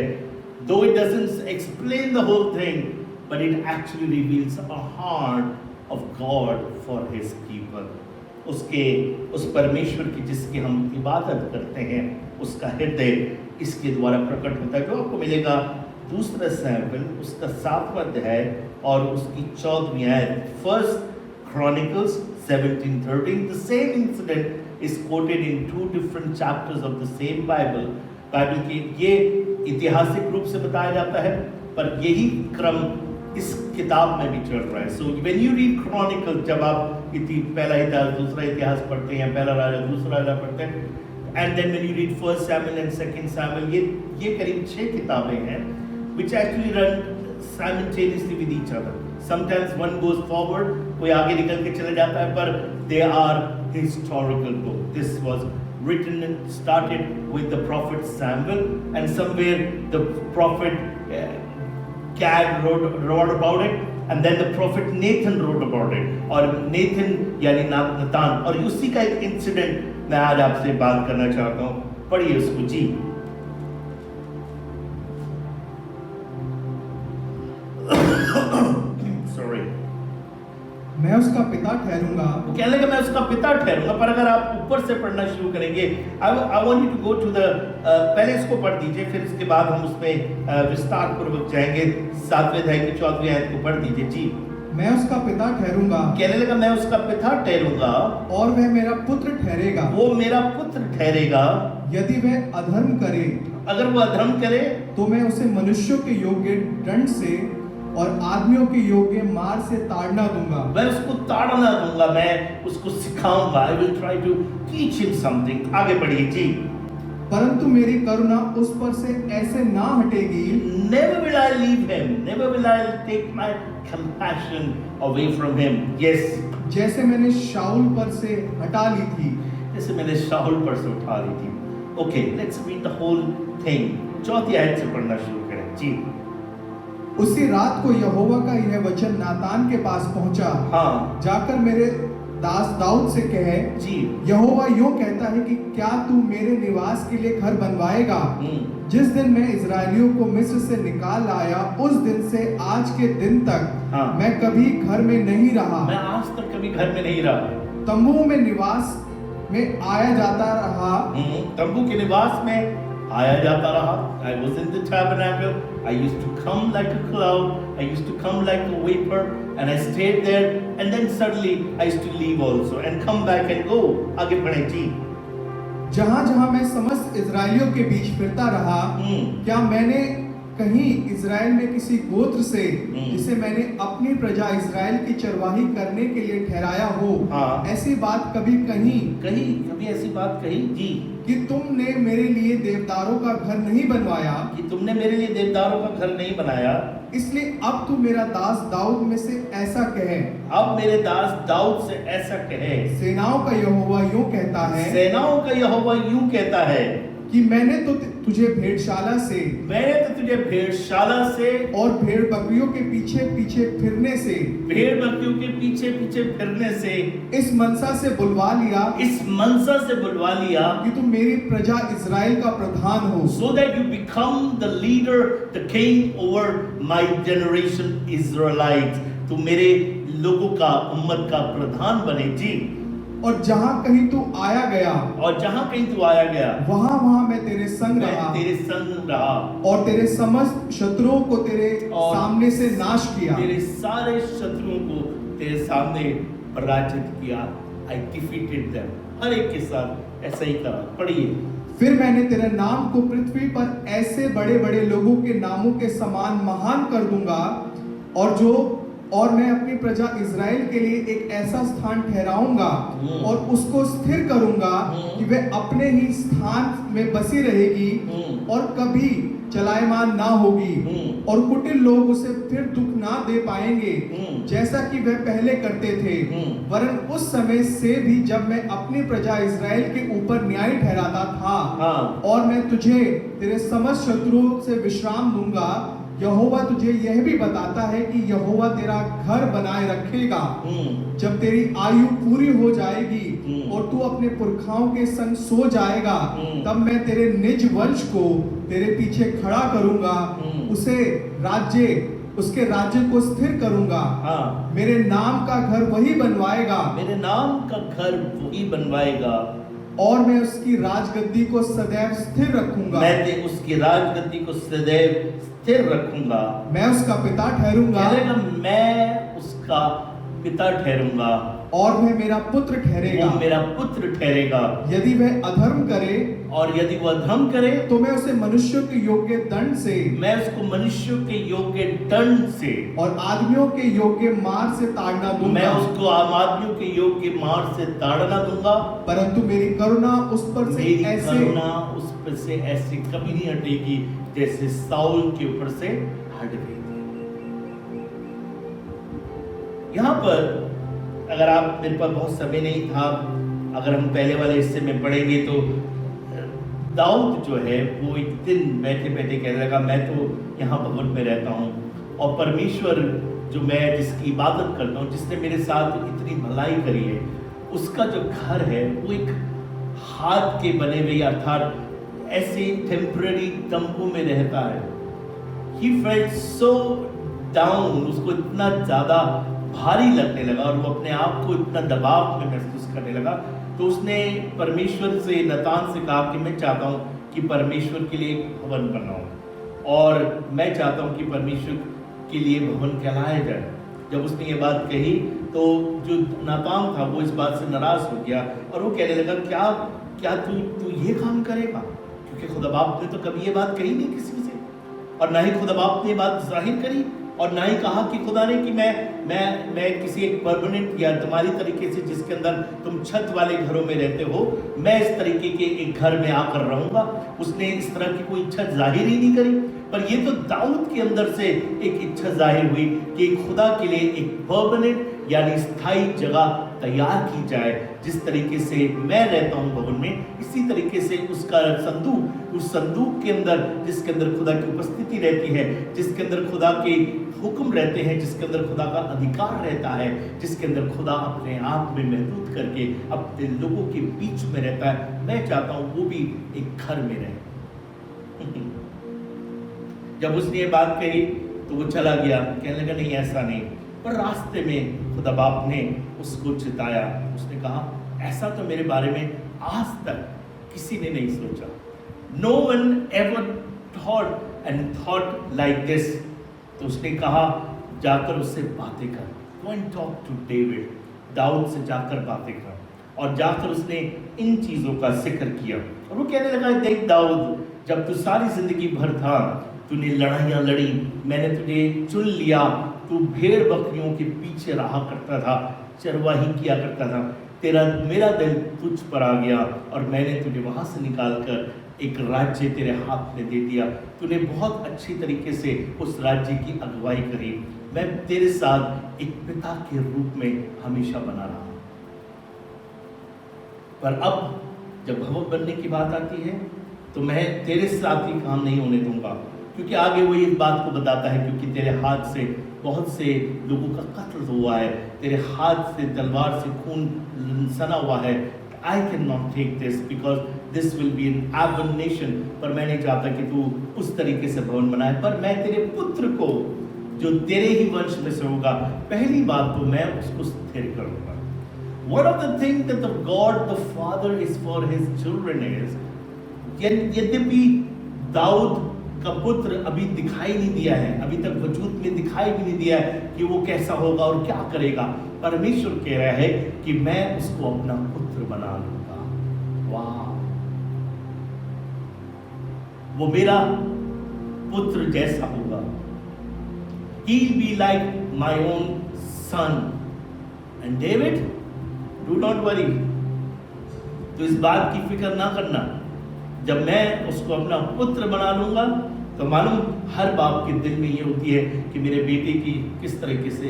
though it doesn't explain the whole thing but it actually reveals a heart of God for his people. उसके उस परमेश्वर की जिसकी हम इबादत करते हैं उसका हृदय इसके द्वारा प्रकट होता है, जो आपको मिलेगा दूसरा सैमुएल उसका 7वां अध्याय और उसकी 14वीं आयत। First chronicles 17:13, the same incident is quoted in 2 different chapters of the same Bible. Bible के ये ऐतिहासिक रूप से बताया जाता है, पर यही क्रम इस किताब में भी चल रहा है। So when you read Chronicle, जब आप पहला इतिहास दूसरा इतिहास पढ़ते हैं, पहला राजा दूसरा राजा पढ़ते हैं, and then when you read first Samuel and second Samuel, ये करीब 6 किताबें हैं which actually run simultaneously with each other. Sometimes one goes forward, कोई आगे निकल के चले जाता है, पर they are historical book. This was written and started with the prophet Samuel, and somewhere the prophet Gad wrote about it, and then the prophet Nathan wrote about it. और Nathan यानी नातान, और उसी का एक इंसिडेंट मैं आज आपसे बात करना चाहता हूँ। पढ़िए उसको जी। मैं उसका पिता ठहरूंगा। वो कहने लगा मैं उसका पिता ठहरूंगा, पर अगर आप ऊपर से पढ़ना शुरू करेंगे, I want you to go to the पहले इसको पढ़ दीजिए, फिर उसके बाद हम उसमें विस्तार पूर्वक जाएंगे। 7वें अध्याय की 14वीं आयत को पढ़ दीजिए जी। मैं उसका पिता ठहरूंगा। कहने लगा मैं उसका पिता ठहरूंगा और वह मेरा पुत्र ठहरेगा। वो मेरा पुत्र ठहरेगा। यदि वह अधर्म करे, अगर वो अधर्म करे, तो मैं उसे मनुष्यों के योग्य दंड से और आदमियों के योग्य मार से ताड़ना दूंगा। मैं उसको ताड़ना दूंगा, मैं उसको सिखाऊंगा। I will try to teach him something. आगे बढ़िए जी। परंतु मेरी करुणा उस पर से ऐसे ना हटेगी। Never will I leave him. Never will I take my compassion away from him. Yes. जैसे मैंने शाऊल पर से हटा ली थी। जैसे मैंने शाऊल पर से उठा ली थी। Okay, let's read the whole thing. 4वीं आयत से पढ़ना शुरू करें जी। उसी रात को यहोवा का यह वचन नातान के पास पहुंचा। हाँ। जाकर मेरे दास दाऊद से कहे जी, यहोवा यूं कहता है कि क्या तू मेरे निवास के लिए घर बनवाएगा? जिस दिन मैं इजरायलियों को मिस्र से निकाल लाया, उस दिन से आज के दिन तक हाँ। मैं कभी घर में नहीं रहा। मैं आज तक कभी घर में नहीं रहा। तंबू में निवास में आया जाता रहा। तंबू के निवास में आया जाता रहा। I was in the tabernacle. I used to come like a cloud. I used to come like a vapor, and I stayed there. And then suddenly I used to leave also and come back and go. आगे बढ़े जी। जहाँ जहाँ मैं समस्त इजरायलियों के बीच फिरता रहा, क्या मैंने कहीं इजराइल में किसी गोत्र से जिसे मैंने अपनी प्रजा इजराइल की चरवाही करने के लिए ठहराया हो, हाँ। ऐसी बात कभी कभी ऐसी बात कही जी कि तुमने मेरे लिए देवदारों का घर नहीं बनवाया, कि तुमने मेरे लिए देवदारों का घर नहीं बनाया, इसलिए अब तू मेरा दास दाऊद में से ऐसा कहे। अब मेरे दास दाऊद से ऐसा कहे। सेनाओं का यहोवा यूं कहता है, सेनाओं का यहोवा यूं कहता है कि मैंने तो तुझे भेड़शाला से और भेड़ बकरियों के पीछे पीछे फिरने से इस मनसा से बुलवा लिया कि तुम मेरी प्रजा इजराइल का प्रधान हो। so that you become the leader, the king over my generation Israelites. तुम मेरे लोगों का, उम्मत का प्रधान बने जी। और जहाँ कहीं तू आया गया, वहाँ मैं तेरे संग रहा और तेरे समस्त शत्रुओं को तेरे सामने से नाश किया। तेरे सारे शत्रुओं को तेरे सामने पराजित किया। I defeated them. हर एक के साथ ऐसा ही करा। पढ़िए। फिर मैंने तेरे नाम को पृथ्वी पर ऐसे बड़े बड़े लोगों के नामों के समान महान कर दूंगा, और मैं अपनी प्रजा इजराइल के लिए एक ऐसा स्थान ठहराऊंगा और उसको स्थिर करूंगा कि वह अपने ही स्थान में बसी रहेगी और कभी चलायमान ना होगी और कुटिल लोग उसे फिर दुख ना दे पाएंगे जैसा कि वह पहले करते थे। वरन उस समय से भी जब मैं अपनी प्रजा इस्राएल के ऊपर न्याय ठहराता था और मैं तुझे तेरे समस्त शत्रुओं से विश्राम दूंगा, यहोवा तुझे यह भी बताता है कि यहोवा तेरा घर बनाए रखेगा। जब तेरी आयु पूरी हो जाएगी और तू अपने पुरखाओं के संग सो जाएगा, तब मैं तेरे निज वंश को तेरे पीछे खड़ा करूंगा, उसके राज्य को स्थिर करूंगा। मेरे नाम का घर वही बनवाएगा, मेरे नाम का घर वही बनवाएगा और मैं उसकी राजगद्दी को सदैव स्थिर रखूंगा। मैं उसकी राजगद्दी को सदैव स्थिर रखूंगा। मैं उसका पिता ठहरूंगा, मैं उसका पिता ठहरूंगा और वह मेरा पुत्र ठहरेगा। वो मेरा पुत्र ठहरेगा। यदि वह अधर्म करे, और यदि वह अधर्म करे, तो मैं उसे मनुष्यों के योग्य दंड से, मैं उसको मनुष्यों के योग्य दंड से और आदमियों के योग्य मार से ताड़ना दूंगा। मैं उसको आम आदमियों के योग्य मार से ताड़ना दूंगा। परंतु मेरी करुणा उस पर से ऐसे कभी नहीं हटेगी जैसे साउल के ऊपर से हट गई। यहाँ पर अगर आप, मेरे पास बहुत समय नहीं था, अगर हम पहले वाले हिस्से में पढ़ेंगे तो दाऊद जो है वो एक दिन बैठे बैठे कहने लगा, मैं तो यहाँ भवन में रहता हूँ और परमेश्वर जो मैं जिसकी इबादत करता हूँ, जिसने मेरे साथ इतनी भलाई करी है, उसका जो घर है वो एक हाथ के बने हुए अर्थात ऐसे टेम्पररी तंबू में रहता है। He felt so down, उसको इतना ज़्यादा भारी लगने लगा और वो अपने आप को इतना दबाव में महसूस करने लगा। तो उसने परमेश्वर से, नतान से कहा कि मैं चाहता हूँ कि परमेश्वर के लिए एक भवन बनाऊँ और मैं चाहता हूँ कि परमेश्वर के लिए भवन कहलाया जाए। जब उसने ये बात कही तो जो नातान था वो इस बात से नाराज हो गया और वो कहने लगा, क्या तू ये काम करेगा? क्योंकि खुदा बाप ने तो कभी ये बात कही नहीं किसी से, और ना ही खुदा बाप ने बात जाहिर करी, और ना ही कहा कि खुदा ने कि मैं किसी एक परमानेंट या तुम्हारी तरीके से जिसके अंदर तुम छत वाले घरों में रहते हो, मैं इस तरीके के एक घर में आकर रहूंगा। उसने इस तरह की कोई इच्छा जाहिर ही नहीं करी। पर ये तो दाऊद के अंदर से एक इच्छा जाहिर हुई कि खुदा के लिए एक परमानेंट यानी स्थायी जगह तैयार की जाए। जिस तरीके से मैं रहता हूँ भवन में, इसी तरीके से उसका संदूक, उस संदूक के अंदर जिसके अंदर खुदा की उपस्थिति रहती है, जिसके अंदर खुदा के हुक्म रहते हैं, जिसके अंदर खुदा का अधिकार रहता है, जिसके अंदर खुदा अपने आप में महदूद करके अपने लोगों के बीच में रहता है, मैं चाहता हूँ वो भी एक घर में रहे। जब उसने ये बात कही तो वो चला गया, कहने लगा नहीं ऐसा नहीं। पर रास्ते में खुदा बाप ने उसको चिताया। उसने कहा ऐसा तो मेरे बारे में आज तक किसी ने नहीं सोचा। No one ever thought like this। तो उसने कहा जाकर उससे बातें कर, go and talk to David। Dawood से जाकर बातें कर, और जाकर उसने इन चीज़ों का जिक्र किया। और वो कहने लगा, देख दाऊद, जब तू सारी जिंदगी भर था, तूने लड़ाइयाँ लड़ी, मैंने तुझे चुन लिया, तू भेड़ बकरियों के पीछे रहा करता था, चरवाही किया करता था, मेरा दिल तुझ पर आ गया और मैंने तुझे वहाँ से निकाल कर एक राज्य तेरे हाथ में दे दिया। तूने बहुत अच्छी तरीके से उस राज्य की अगुवाई करी। मैं तेरे साथ एक पिता के रूप में हमेशा बना रहा। पर अब जब भवन बनने की बात आती है तो मैं तेरे साथ ही काम नहीं होने दूंगा, क्योंकि आगे वो इस बात को बताता है, क्योंकि तेरे हाथ से बहुत से लोगों का कत्ल हुआ है, तेरे हाथ से तलवार से खून सना हुआ है। I cannot take this because this will be an abomination। पर मैं नहीं चाहता कि तू उस तरीके से भवन बनाए, पर मैं तेरे पुत्र को जो तेरे ही वंश में से होगा, पहली बात तो मैं उसको स्थिर करूंगा। One of the things that the God the Father is for his children is, यद्यपि दाऊद का पुत्र अभी दिखाई नहीं दिया है, अभी तक वजूद में दिखाई भी नहीं दिया है कि वो कैसा होगा और क्या करेगा, परमेश्वर कह रहा है कि मैं उसको अपना पुत्र बना लूंगा। वाह, वो मेरा पुत्र जैसा होगा। He'll be like my own son। And David, do not worry। तो इस बात की फिक्र ना करना, जब मैं उसको अपना पुत्र बना लूंगा तो मालूम हर बाप के दिल में ये होती है कि मेरे बेटे की किस तरीके से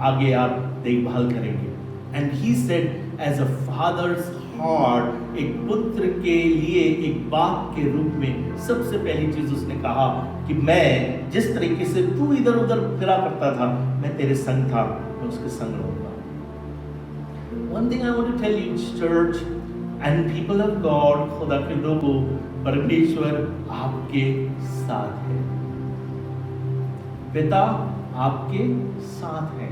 आगे आप देखभाल करेंगे। And he said as a father's heart, एक पुत्र के लिए एक बाप के रूप में सबसे पहली चीज उसने कहा कि मैं जिस तरीके से तू इधर उधर फिरा करता था, मैं तेरे संग था, मैं उसके संग रहूंगा। One thing I want to tell you, church and people of God, खुदा के लोगों, परमेश्वर आपके साथ है, पिता आपके साथ है।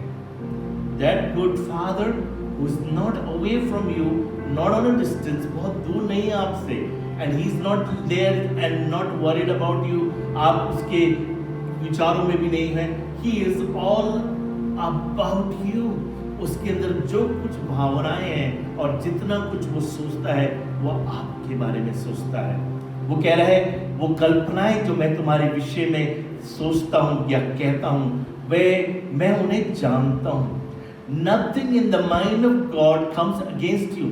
That good father who is not away from you, not on a distance, बहुत दूर नहीं है आपसे, and he is not there and not worried about you, आप उसके विचारों में भी नहीं हैं, he is all about you। उसके अंदर जो कुछ भावनाएं हैं और जितना कुछ वो सोचता है वो आपके बारे में सोचता है। वो कह रहा है वो कल्पनाएं जो मैं तुम्हारे विषय में सोचता हूँ या कहता हूँ वे मैं उन्हें जानता हूँ। Nothing in the mind of God comes against you।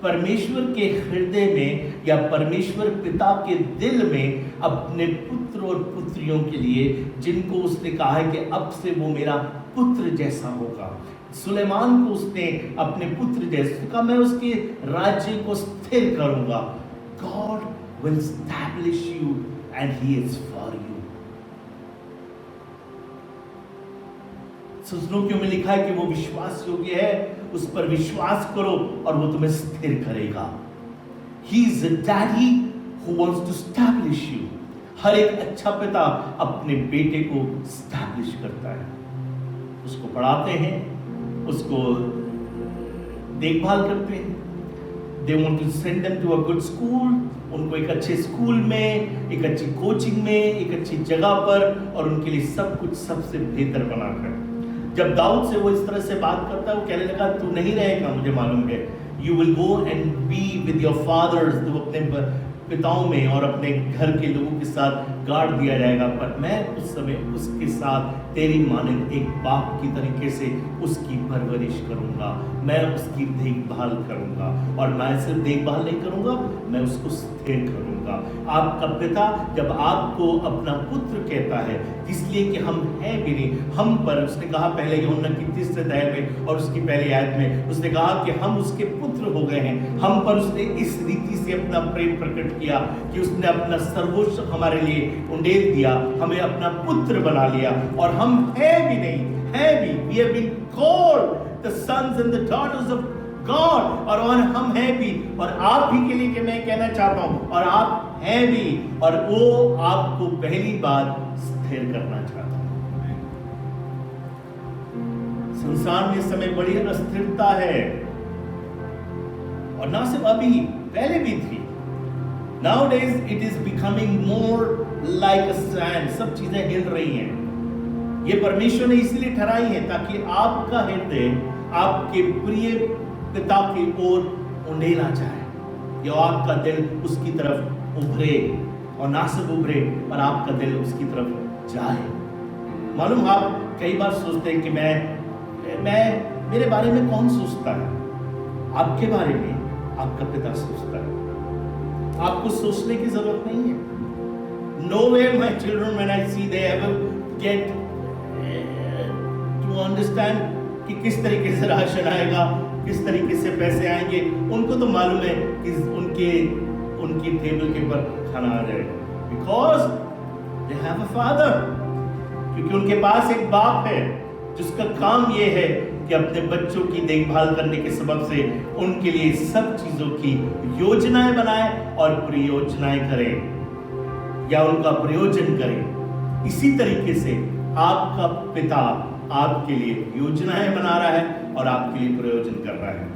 परमेश्वर के हृदय में या परमेश्वर पिता के दिल में अपने पुत्र और पुत्रियों के लिए, जिनको उसने कहा है कि अब से वो मेरा पुत्र जैसा होगा। सुलेमान को उसने अपने पुत्र जैसा कहा, मैं उसके राज्य को स्थिर करूंगा। God will establish you and he is for you। सुसलोकियों में लिखा है कि वो विश्वास योग्य है, उस पर विश्वास करो और वो तुम्हें स्थिर करेगा। He is a daddy who wants to establish you। हर एक अच्छा पिता अपने बेटे को establish करता है, उसको पढ़ाते हैं, उसको देखभाल करते हैं। They want to send them to a good school, उनको एक अच्छे स्कूल में, एक अच्छी कोचिंग में, एक अच्छी जगह पर, और उनके लिए सब कुछ सबसे बेहतर बनाकर। जब दाऊद से वो इस तरह से बात करता है, वो कहने लगा तू नहीं रहेगा, मुझे मालूम है, you will go and be with your fathers, तू अपने पिताओं में और अपने घर के लोगों के साथ गाड़ दिया जाएगा, पर मैं उस समय उसके साथ तेरी मानंद एक बाप की तरीके से उसकी परवरिश करूंगा, मैं उसकी देखभाल करूंगा, और मैं सिर्फ देखभाल नहीं करूंगा, मैं उसको स्थिर करूंगा। आपका पिता जब आपको अपना पुत्र कहता है, इसलिए कि हम हैं भी नहीं, हम पर उसने कहा पहले यूहन्ना की 30 अध्याय में और उसकी पहली आयत में उसने कहा कि हम उसके पुत्र हो गए हैं। हम पर उसने इस रीति से अपना प्रेम प्रकट किया कि उसने अपना सर्वोच्च हमारे लिए उंडेल दिया, हमें अपना पुत्र बना लिया, और हम हैं भी नहीं, हैं भी, we have been called the sons and the daughters of God, और हम हैं भी, और आप भी के लिए कि मैं कहना चाहता हूं, और आप हैं भी, और वो आपको पहली बार स्थिर करना चाहता है। संसार में इस समय बड़ी अस्थिरता है, और ना सिर्फ अभी, पहले भी थी। Nowadays it is becoming more like a sand, सब चीजें हिल रही हैं। ये परमेश्वर ने इसलिए ठहराई है ताकि आपका हृदय आपके प्रिय पिता की ओर उंडेला जाए, या आपका दिल उसकी तरफ उभरे, और ना सिर्फ उभरे पर आपका दिल उसकी तरफ जाए। मालूम आप कई बार सोचते हैं कि मैं मेरे बारे में कौन सोचता है? आपके बारे में आपका पिता सोचता है, आपको सोचने की जरूरत नहीं है। Nowhere my children when I see they ever get to understand कि किस तरीके से राशन आएगा, किस तरीके से पैसे आएंगे। उनको तो मालूम है कि उनकी टेबल के ऊपर खाना आ जाएगा, because they have a father, क्योंकि उनके पास एक बाप है जिसका काम ये है कि अपने बच्चों की देखभाल करने के सबब से उनके लिए सब चीजों की योजनाएं बनाए और प्रयोजनाएं करें, या उनका प्रयोजन करें। इसी तरीके से आपका पिता आपके लिए योजनाएं बना रहा है और आपके लिए प्रयोजन कर रहा है।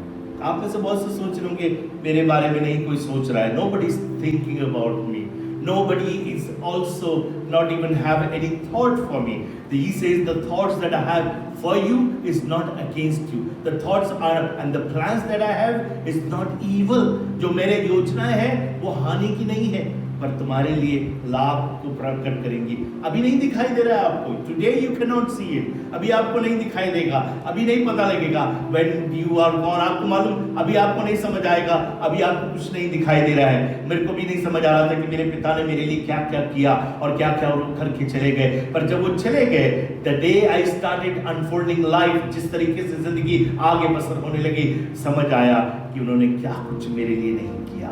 आप में से बहुत से सोच रहे होंगे मेरे बारे में नहीं कोई सोच रहा है, nobody is thinking about me, nobody is also not even have any thought for me. He says the thoughts that I have for you is not against you, the thoughts are and the plans that I have is not evil। जो मेरे योजनाएं हैं वो हानि की नहीं है पर तुम्हारे लिए लाभ को प्रकट करेंगी। अभी नहीं दिखाई दे रहा है आपको, today you can not see it, अभी आपको नहीं दिखाई देगा, अभी नहीं पता लगेगा। व्हेन यू आर गॉन, आपको मालूम, अभी आपको नहीं समझ आएगा, अभी आपको कुछ नहीं दिखाई दे रहा है। मेरे को भी नहीं समझ आ रहा था कि मेरे पिता ने मेरे लिए क्या क्या किया और क्या क्या वो करके चले गए, पर जब वो चले गए, the day I started unfolding life, जिस तरीके से जिंदगी आगे बसर होने लगी, समझ आया कि उन्होंने क्या कुछ मेरे लिए नहीं किया।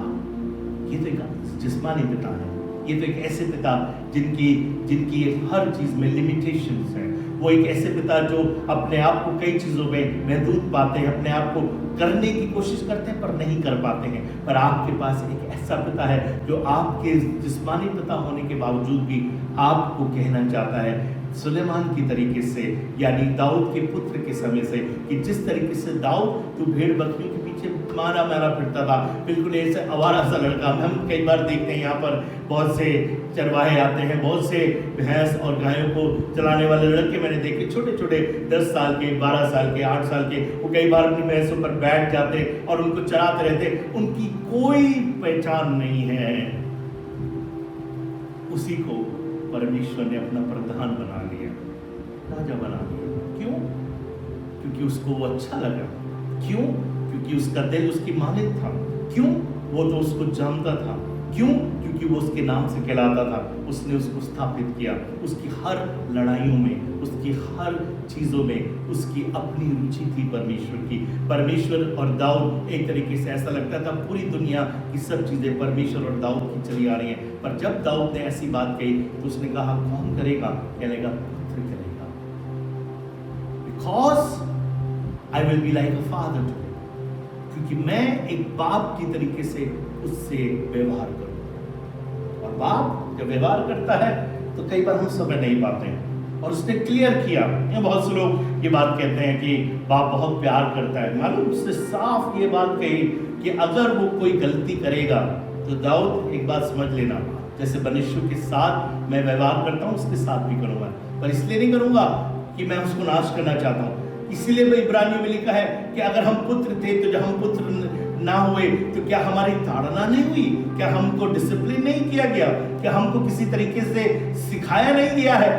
ये तो एक जिस्मानी पिता है, ये तो एक ऐसे पिता जिनकी हर चीज में लिमिटेशंस है। वो एक ऐसे पिता जो अपने आप को कई चीजों में महदूद पाते हैं, अपने आप को करने की कोशिश करते हैं पर नहीं कर पाते हैं। पर आपके पास एक ऐसा पिता है जो आपके जिस्मानी पिता होने के बावजूद भी आपको कहना चाहता है, सुलेमान की तरीके से, यानी दाऊद के पुत्र के समय से, कि जिस तरीके से दाऊद तो भेड़ बकरियों के पीछे मारा फिरता था, बिल्कुल ऐसे आवारा सा लड़का। हम कई बार देखते हैं यहाँ पर बहुत से चरवाहे आते हैं, बहुत से भैंस और गायों को चलाने वाले लड़के मैंने देखे, छोटे छोटे 10 साल के, 12 साल के, 8 साल के, वो कई बार अपनी भैंसों पर बैठ जाते और उनको चराते रहते, उनकी कोई पहचान नहीं है। उसी को परमेश्वर ने अपना प्रधान बना लिया, राजा बना लिया। क्यों? क्योंकि उसको वो अच्छा लगा। क्यों? क्योंकि उसका दिल उसकी मालिक था। क्यों? वो तो उसको जानता था। क्यों? क्योंकि वो उसके नाम से कहलाता था। उसने उसको स्थापित किया। उसकी हर लड़ाइयों में, उसकी हर चीजों में उसकी अपनी रुचि थी परमेश्वर की। परमेश्वर और दाऊद, एक तरीके से ऐसा लगता था पूरी दुनिया की सब चीजें परमेश्वर और दाऊद की चली आ रही हैं। पर जब दाऊद ने ऐसी बात कही तो उसने कहा, कौन करेगा? कहने लगा, पुत्र करेगा। Because I will be like a father to him, क्योंकि मैं एक बाप की तरीके से उससे व्यवहार करूंगा। और बाप जब व्यवहार करता है तो कई बार हम समझ नहीं पाते हैं। और उसने क्लियर किया। बहुत से लोग ये बात कहते हैं कि बाप बहुत प्यार करता है। मालूम, उसने साफ ये बात कही कि अगर वो कोई गलती करेगा तो दाऊद, एक बात समझ लेना, जैसे मनुष्य के साथ मैं व्यवहार करता हूँ उसके साथ भी करूंगा, पर इसलिए नहीं करूंगा कि मैं उसको नाश करना चाहता हूँ। इसीलिए वो इब्रानियों में लिखा है कि अगर हम पुत्र थे तो जब हम पुत्र ना हुए तो क्या हमारी ताड़ना नहीं हुई? क्या हमको डिसिप्लिन नहीं किया गया? क्या हमको किसी तरीके से सिखाया नहीं दिया है?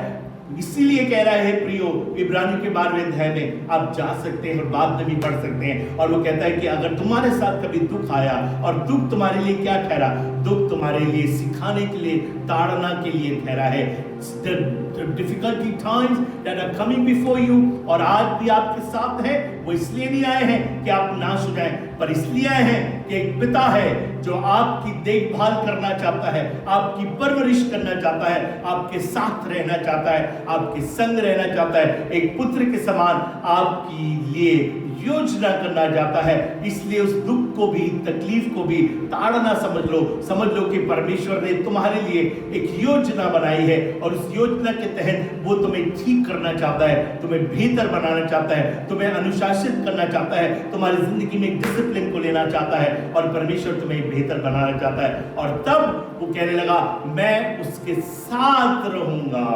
इसीलिए कह रहा है प्रियो, इब्रानियों के 12वें अध्याय में आप जा सकते हैं और बाद में भी पढ़ सकते हैं। और वो कहता है कि अगर तुम्हारे साथ कभी दुख आया, और दुख तुम्हारे लिए क्या ठहरा? दुख तुम्हारे लिए सिखाने के लिए, ताड़ना के लिए ठहरा है। The difficulty times that are coming before you, और आज भी आपके साथ है, वो इसलिए नहीं आए हैं कि आप नाश हो जाएं, पर इसलिए आए हैं कि एक पिता है जो आपकी देखभाल करना चाहता है, आपकी परवरिश करना चाहता है, आपके साथ रहना चाहता है, आपके संग रहना चाहता है, एक पुत्र के समान आपके लिए योजना करना चाहता है। इसलिए उस दुख को भी, तकलीफ को भी ताड़ना समझ लो कि परमेश्वर ने तुम्हारे लिए एक योजना बनाई है, और उस योजना के तहत वो तुम्हें ठीक करना चाहता है, तुम्हें बेहतर बनाना चाहता है, तुम्हें अनुशासित करना चाहता है, तुम्हारी जिंदगी में डिसिप्लिन को लेना चाहता है, और परमेश्वर तुम्हें बेहतर बनाना चाहता है। और तब वो कहने लगा, मैं उसके साथ रहूंगा।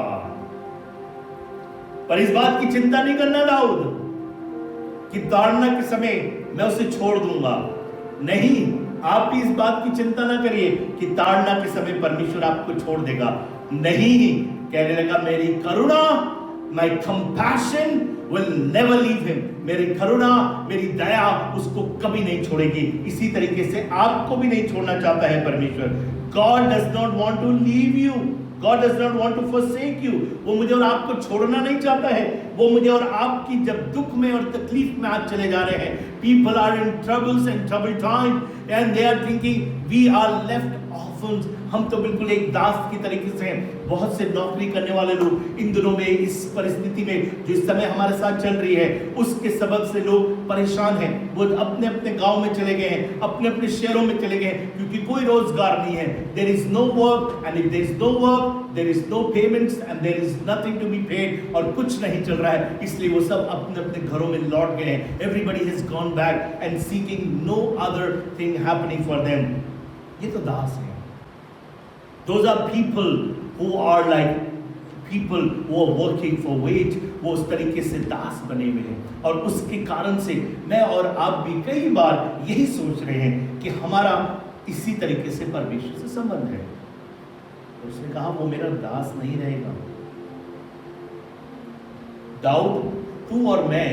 पर इस बात की चिंता नहीं करना दाऊद कि ताड़ना के समय मैं उसे छोड़ दूंगा। नहीं, आप भी इस बात की चिंता ना करिए कि ताड़ना के समय परमेश्वर आपको छोड़ देगा। नहीं, कहने लगा, मेरी करुणा, my compassion will never leave him, मेरी करुणा, मेरी दया उसको कभी नहीं छोड़ेगी। इसी तरीके से आपको भी नहीं छोड़ना चाहता है परमेश्वर। God does not want to leave you, God does not want to forsake you। वो मुझे और आपको छोड़ना नहीं चाहता है। वो मुझे और आपकी जब दुख में और तकलीफ में आज चले जा रहे हैं, people are in troubles and troubled times and they are thinking we are left orphans, हम तो बिल्कुल एक दास की तरीके से हैं। बहुत से नौकरी करने वाले लोग इन दिनों में, इस परिस्थिति में जो इस समय हमारे साथ चल रही है, उसके सबब से लोग परेशान हैं। वो अपने अपने गांव में चले गए हैं, अपने अपने शहरों में चले गए हैं, क्योंकि कोई रोजगार नहीं है। There is no work, and if there is no work there is no payments, and there is nothing to be paid, और कुछ नहीं चल रहा है। इसलिए वो सब अपने अपने घरों में लौट गए हैं। Everybody has gone back and seeking no other thing happening for them. ये तो दास है। Those are people who are like people who are working for wage, वो उस तरीके से दास बने हुए हैं। और उसके कारण से मैं और आप भी कई बार यही सोच रहे हैं कि हमारा इसी तरीके से परमेश्वर से संबंध है। तो उसने कहा वो मेरा दास नहीं रहेगा। दाऊद, तू और मैं,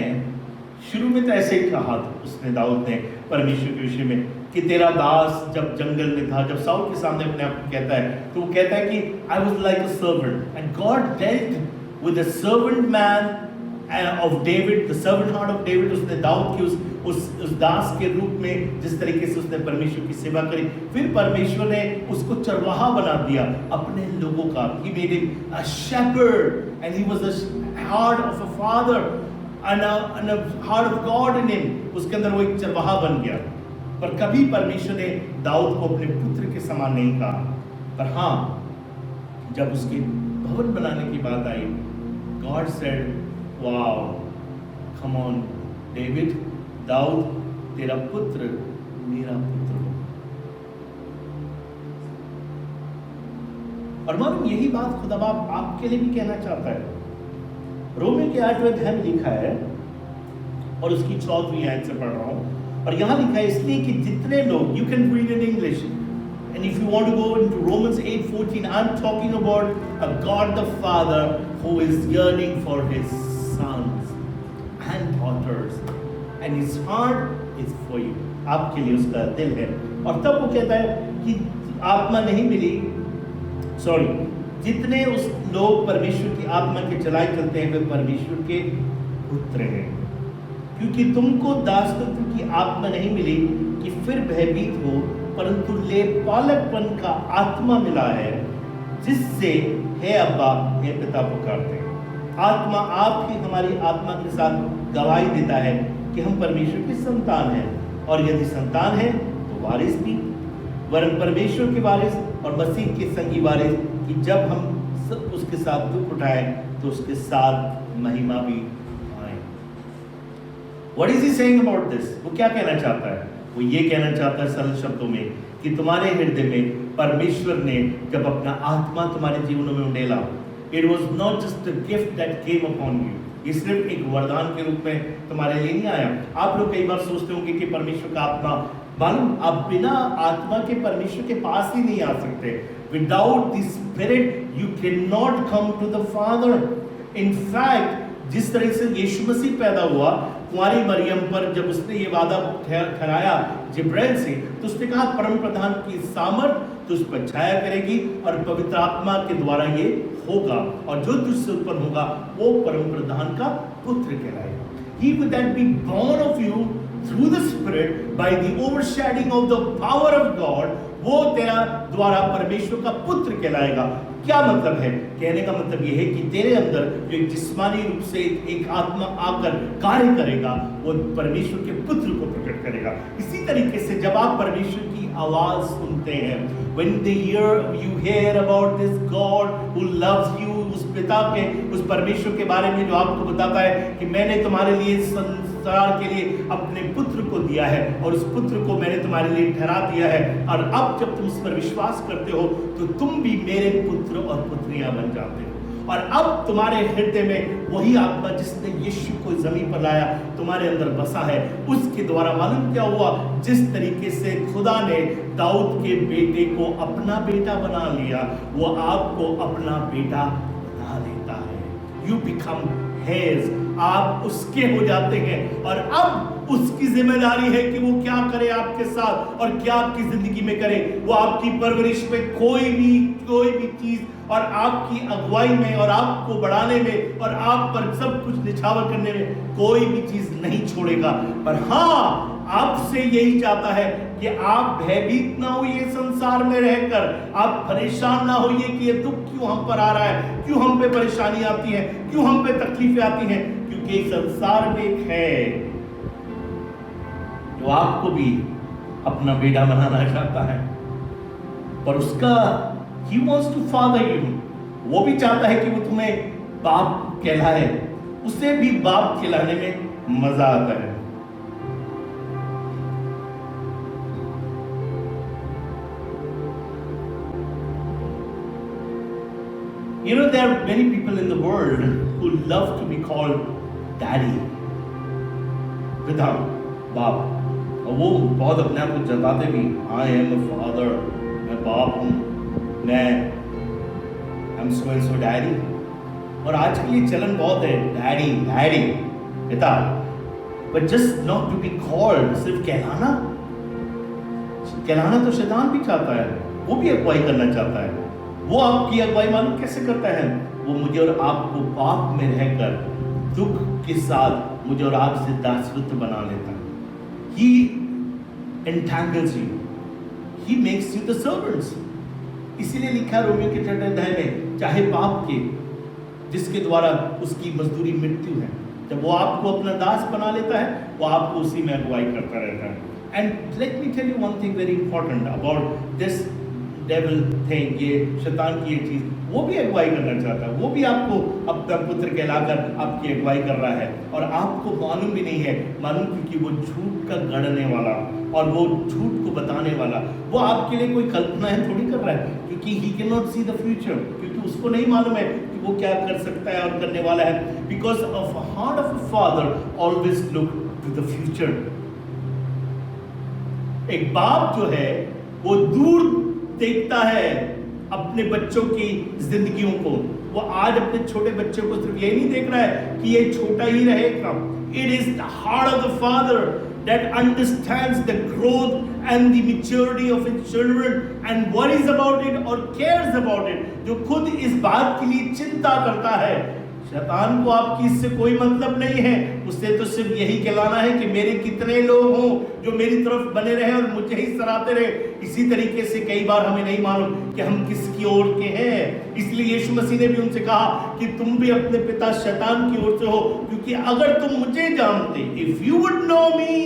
शुरू में तो ऐसे ही कहा था उसने, दाऊद ने परमेश्वर के विषय में कि तेरा दास जब जंगल में था, जब साउल के सामने अपने आप को कहता है, तो वो कहता है कि I was like a servant and God dealt with the servant man of David, the servant heart of David. उसने दाऊद की उस दास के रूप में जिस तरीके से उसने परमेश्वर की सेवा करी, फिर परमेश्वर ने उसको चरवाहा बना दिया अपने लोगों का। He made him a shepherd and he was a heart of a father and a heart of God in him। उसके अंदर वो एक चरवाहा बन गया। पर कभी परमेश्वर ने दाऊद को अपने पुत्र के समान नहीं कहा। पर हाँ, जब उसके भवन बनाने की बात आई, God said, wow, come on, David, Dawood, तेरा पुत्र मेरा पुत्र हो। और मालूम यही बात खुदा बाप आपके लिए भी कहना चाहता है। रोमी के 8वें अध्याय में लिखा है, और उसकी 14वीं आयत से पढ़ रहा हूं, और यहां लिखा है इसलिए कि जितने लोग, you can read in English and if you want to go into Romans 8:14, I'm talking about a God the Father who is yearning for his sons and daughters and his heart is for you। आपके लिए उसका दिल है। और तब वो कहता है कि आत्मा नहीं मिली, जितने उस लोग परमेश्वर की आत्मा के चलाए चलते हैं वे परमेश्वर के पुत्र हैं, क्योंकि तुमको दासत्व की आत्मा नहीं मिली कि फिर भयभीत हो, परंतु ले पालकपन का आत्मा मिला है, जिससे हे अब्बा हे पिता पुकारते हैं। आत्मा आप ही हमारी आत्मा के साथ गवाही देता है कि हम परमेश्वर के संतान हैं, और यदि संतान है तो वारिस भी, वरन परमेश्वर के वारिस और मसीह के संगी वारिस, कि जब हम सब उसके साथ दुख उठाए तो उसके साथ महिमा भी पाए। What is he saying about this? वो क्या कहना चाहता है? वो ये कहना चाहता है सरल शब्दों में कि तुम्हारे हृदय में परमेश्वर ने जब अपना आत्मा तुम्हारे जीवनों में उंडेला, it was not just a gift that came upon you, ये सिर्फ एक वरदान के रूप में तुम्हारे लिए नहीं आया। आप लोग कई बार सोचते होंगे कि परमेश्वर का आत्मा, मालूम आप बिना आत्मा के परमेश्वर के पास ही नहीं आ सकते। Without the spirit you can not come to the father. In fact जिस तरह से यीशु मसीह पैदा हुआ, कुंवारी मरियम पर जब उसने ये वादा ठहराया जिब्राइल से, तो उसने कहा परम प्रधान की सामर्थ तुझ पर छाया करेगी और पवित्र आत्मा के द्वारा ये होगा, और जो तुझसे उत्पन्न होगा वो परम प्रधान का पुत्र कहलाएगा। He that be born of you through the Spirit by the overshadowing of the power of God, वो तेरा द्वारा परमेश्वर का पुत्र कहलाएगा। क्या मतलब है? कहने का मतलब यह है कि तेरे अंदर जो एक जिस्मानी रूप से एक आत्मा आकर कार्य करेगा, वो परमेश्वर के पुत्र को प्रकट करेगा। इसी तरीके से जब आप परमेश्वर की आवाज सुनते हैं, when you hear about this God who loves you, उस पिता के, उस परमेश्वर के बारे में जो आपको बताता है कि मैंने तुम्हारे लिए संसार के लिए अपने पुत्र को दिया है और उस पुत्र को मैंने तुम्हारे लिए ठहरा दिया है, और अब जब तुम उस पर विश्वास करते हो तो तुम भी मेरे पुत्र और पुत्रियां बन जाते हो। और अब तुम्हारे हृदय में वही आत्मा जिसने यीशु को जमीन पर लाया तुम्हारे अंदर बसा है, उसके द्वारा मालूम क्या हुआ? जिस तरीके से खुदा ने दाऊद के बेटे को अपना बेटा बना लिया, वो आपको अपना बेटा बना देता है। यू बिकम हिज, आप उसके हो जाते हैं, और अब उसकी जिम्मेदारी है कि वो क्या करे आपके साथ और क्या आपकी जिंदगी में करे। वो आपकी परवरिश में कोई भी चीज और आपकी अगुवाई में और आपको बढ़ाने में और आप पर सब कुछ निछावर करने में कोई भी चीज नहीं छोड़ेगा। पर हाँ, आपसे यही चाहता है कि आप भयभीत ना होइए संसार में रहकर, आप परेशान ना होइए कि ये दुख क्यों हम पर आ रहा है, क्यों हम पे परेशानी आती है, क्यों हम पे तकलीफें आती हैं, क्योंकि संसार में एक है जो आपको भी अपना बेटा बनाना चाहता है, पर उसका He wants to father you, वो भी चाहता है कि वो तुम्हें बाप कहलाए, उसे भी बाप कहलाने में मजा आता है। You know, there are many people in the world who love to be called daddy, पिता, बाप, और वो बहुत अपने आप को जताते भी, I am a father, मैं बाप हूँ, मैं I'm so and so daddy. और आजकल ये चलन बहुत है, डैडी डैडी पिता, but just not to be called, सिर्फ कहलाना तो शैतान भी चाहता है, वो भी अगुवाई करना चाहता है। वो आपकी अगुवाई मालूम कैसे करता है? वो मुझे और आपको पाप में रहकर दुख के साथ मुझे और आपसे दासत्व बना लेता है। He entangles you, he makes you the servants। इसीलिए लिखा रोमियो के 6 अध्याय में, चाहे पाप के जिसके द्वारा उसकी मजदूरी मृत्यु है, जब वो आपको अपना दास बना लेता है, वो आपको उसी में अगुवाई करता रहता है। And let me tell you one thing very important about this devil thing, ये शैतान की ये चीज, वो भी अगुवाई करना चाहता है, वो भी आपको अपना पुत्र कहलाकर आपकी अगुवाई कर रहा है, और आपको मालूम भी नहीं है, मालूम क्योंकि वो झूठ का गढ़ने वाला और वो झूठ को बताने वाला, वो आपके लिए कोई कल्पनाएं थोड़ी कर रहा है, क्योंकि he can not see the future, क्योंकि उसको नहीं मालूम है कि वो क्या कर सकता है और करने वाला है। Because of heart of a father always look to the future. एक बाप जो है वो दूर देखता है अपने बच्चों की जिंदगियों को। वो आज अपने छोटे बच्चे को सिर्फ यही नहीं देख रहा है कि ये छोटा ही रहेगा। It is the heart of the father that understands the growth and the maturity of its children and worries about it or cares about it, जो खुद इस बात के लिए चिंता करता है। शैतान को आपकी इससे कोई मतलब नहीं है, उससे तो सिर्फ यही कहलाना है कि मेरे कितने लोग हों जो मेरी तरफ बने रहे और मुझे ही सराहते रहे। इसी तरीके से कई बार हमें नहीं मालूम कि हम किसकी ओर के हैं। इसलिए यीशु मसीह ने भी उनसे कहा कि तुम भी अपने पिता शैतान की ओर से हो, क्योंकि अगर तुम मुझे जानते, इफ यू वुड नो मी,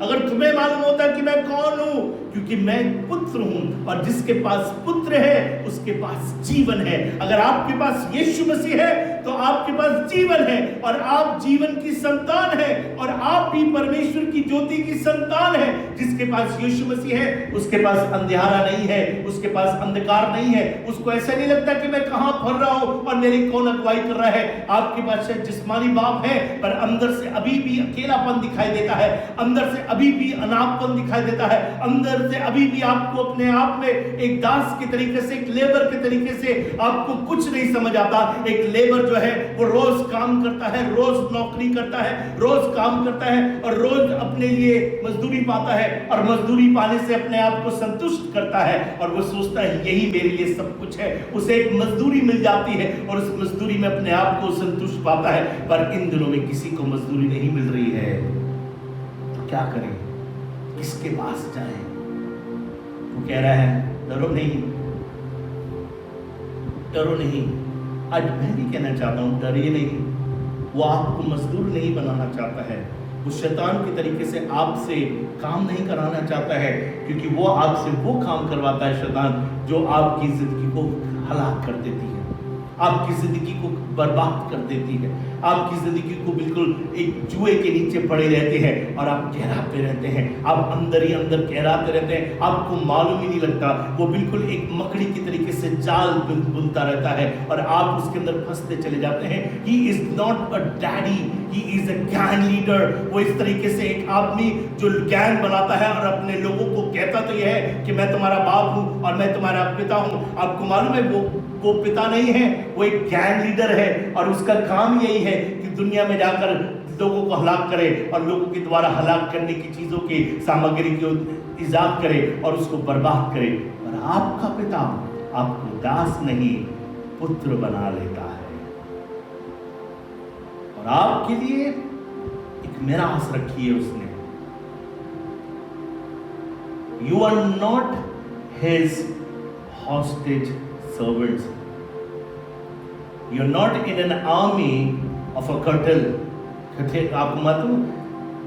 अगर तुम्हें मालूम होता कि मैं कौन हूं, क्योंकि मैं पुत्र हूं, और जिसके पास पुत्र है उसके पास जीवन है। अगर आपके पास यीशु मसीह है तो आपके पास जीवन है, और आप जीवन की संतान है, और आप भी परमेश्वर की ज्योति की संतान है। जिसके पास यीशु मसीह है उसके पास अंधियारा नहीं है, उसके पास अंधकार नहीं है। उसको ऐसा नहीं लगता कि मैं कहां फर रहा हूं और मेरी कौन अगुवाई कर रहा है। आपके पास शायद जिस्मानी बाप है, पर अंदर से अभी भी अकेलापन दिखाई देता है, अंदर से अभी भी अनापन दिखाई देता है, अंदर से अभी भी आपको अपने आप में एक दास के तरीके से, एक लेबर के तरीके से आपको कुछ नहीं समझ आता। एक लेबर जो है वो रोज काम करता है, रोज नौकरी करता है, रोज काम करता है और रोज अपने लिए मजदूरी पाता है, और मजदूरी पाने से अपने आप को संतुष्ट करता है, और वो सोचता है यही मेरे लिए सब कुछ है। उसे एक मजदूरी मिल जाती है और उस मजदूरी में अपने आप को संतुष्ट पाता है। पर इन दिनों में किसी को मजदूरी नहीं मिल रही है, तो क्या करें, किसके पास जाएं? वो कह रहा है डरो नहीं, डरो नहीं। आज मैं भी कहना चाहता हूं डरिए नहीं। वो आपको मजदूर नहीं बनाना चाहता है, वो शैतान के तरीके से आपसे काम नहीं कराना चाहता है, क्योंकि वो आपसे वो काम करवाता है शैतान जो आपकी जिंदगी को हलाक कर देती है, आपकी जिंदगी को बर्बाद कर देती है, आपकी जिंदगी को बिल्कुल एक जुए के नीचे पड़े रहते हैं और आप कहराते रहते हैं, आप अंदर ही अंदर कहराते रहते हैं, आपको मालूम ही नहीं लगता। वो बिल्कुल एक मकड़ी की तरीके से जाल बुनता रहता है और आप उसके अंदर फंसते चले जाते हैं। He is not a daddy, he is a gang leader। वो इस तरीके से एक आदमी जो गैंग बनाता है और अपने लोगों को कहता तो यह है कि मैं तुम्हारा बाप हूं और मैं तुम्हारा पिता हूं। आपको मालूम है वो पिता नहीं है, वो एक गैंग लीडर है, और उसका काम यही है कि दुनिया में जाकर लोगों को हलाक करे और लोगों के द्वारा हलाक करने की चीजों की सामग्री की इजाद करे और उसको बर्बाद करे। और आपका पिता आपको दास नहीं पुत्र बना लेता है, और आपके लिए एक मिरास रखी है उसने। You are not his hostage servants. You're not in an army of a cartel. आपको मालूम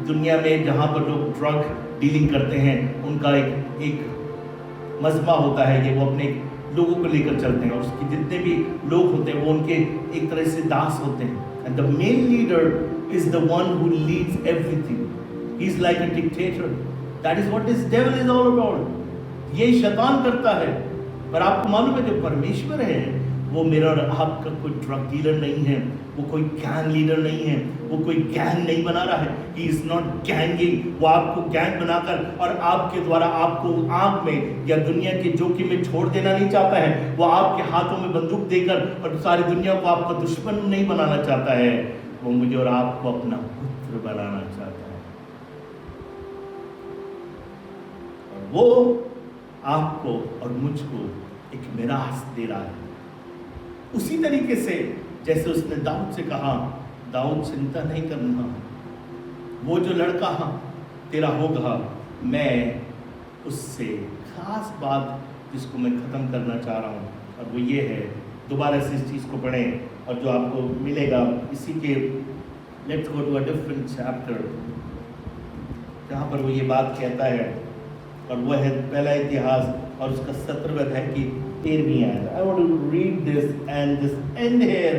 दुनिया में जहां पर लोग ड्रग डीलिंग करते हैं उनका एक मजमा होता है कि वो अपने लोगों को लेकर चलते हैं, और उसके जितने भी लोग होते हैं वो उनके एक तरह से दास होते हैं। And the main leader is the one who leads everything. He's like a dictator. That is what this devil is all about. ये शैतान करता है। पर आपको मालूम है जो परमेश्वर है वो मेरा और आपका कोई ड्रग डीलर नहीं है, वो कोई गैंग लीडर नहीं है, वो कोई गैंग नहीं बना रहा है। ही इज नॉट गैंगिंग। वो आपको गैंग बनाकर और आपके द्वारा आपको आग में या दुनिया के जोखिम में छोड़ देना नहीं चाहता है। वो आपके हाथों में बंदूक देकर और सारी दुनिया को आपका दुश्मन नहीं बनाना चाहता है। वो मुझे और आपको अपना पुत्र बनाना चाहता है। और वो आपको और मुझको एक मिरास दे रहा है। उसी तरीके से जैसे उसने दाऊद से कहा, दाऊद चिंता नहीं करना, वो जो लड़का तेरा होगा, मैं उससे खास बात जिसको मैं ख़त्म करना चाह रहा हूँ, और वो ये है, दोबारा से इस चीज़ को पढ़ें और जो आपको मिलेगा इसी के, let's go to a different chapter जहाँ पर वो ये बात कहता है, और वह है पहला इतिहास और उसका 17वां अध्याय की 13वीं आयत। I want to read this and this and here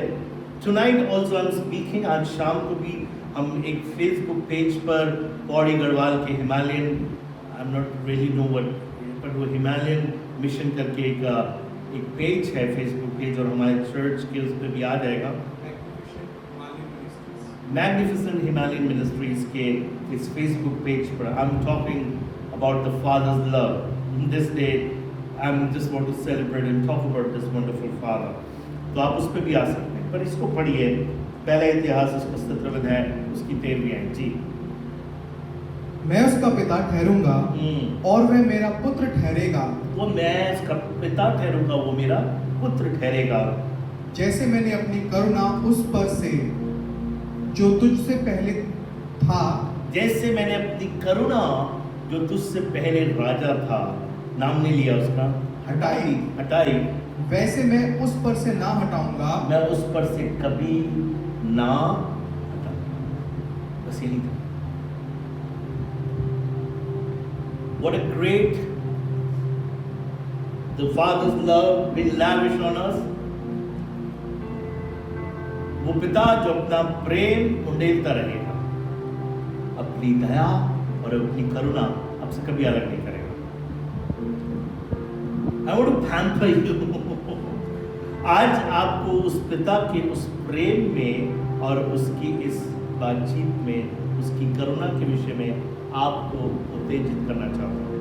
tonight also. I am speaking, आज शाम को भी हम एक फेसबुक पेज पर पौड़ी गढ़वाल के Himalayan, I am not really know what, but वो हिमालयन मिशन करके एक पेज है, फेसबुक पेज, और हमारे चर्च के उस पर भी आ जाएगा, मैग्निफिसेंट हिमालयन मिनिस्ट्रीज के इस फेसबुक पेज पर। I am talking about the father's love. This day, I just want to celebrate and talk about this wonderful father. तो आप उस पर भी आ सकते हैं, पर इसको पढ़िए, पहला इतिहास उसका 17वां अध्याय उसकी 13वीं आयत। जी, मैं उसका पिता ठहरूंगा और वह मेरा पुत्र ठहरेगा। वो मैं उसका पिता ठहरूंगा, वो मेरा पुत्र ठहरेगा। जैसे मैंने अपनी करुणा उस पर से जो तुझसे पहले था, जैसे मैंने अपनी करुणा जो तुझसे पहले राजा था, नाम नहीं लिया उसका, हटाई, वैसे मैं उस पर से ना हटाऊंगा, मैं उस पर से कभी ना हटाऊंगा। बस यही था। What a great the Father's love will lavish on us. वो पिता जो अपना प्रेम उंडेलता रहेगा, अपनी दया और अपनी करुणा आपसे कभी अलग नहीं करेगा। I want to pamper you. आज आपको उस पिता के उस प्रेम में और उसकी इस बातचीत में, उसकी करुणा के विषय में आपको उत्तेजित करना चाहता हूँ,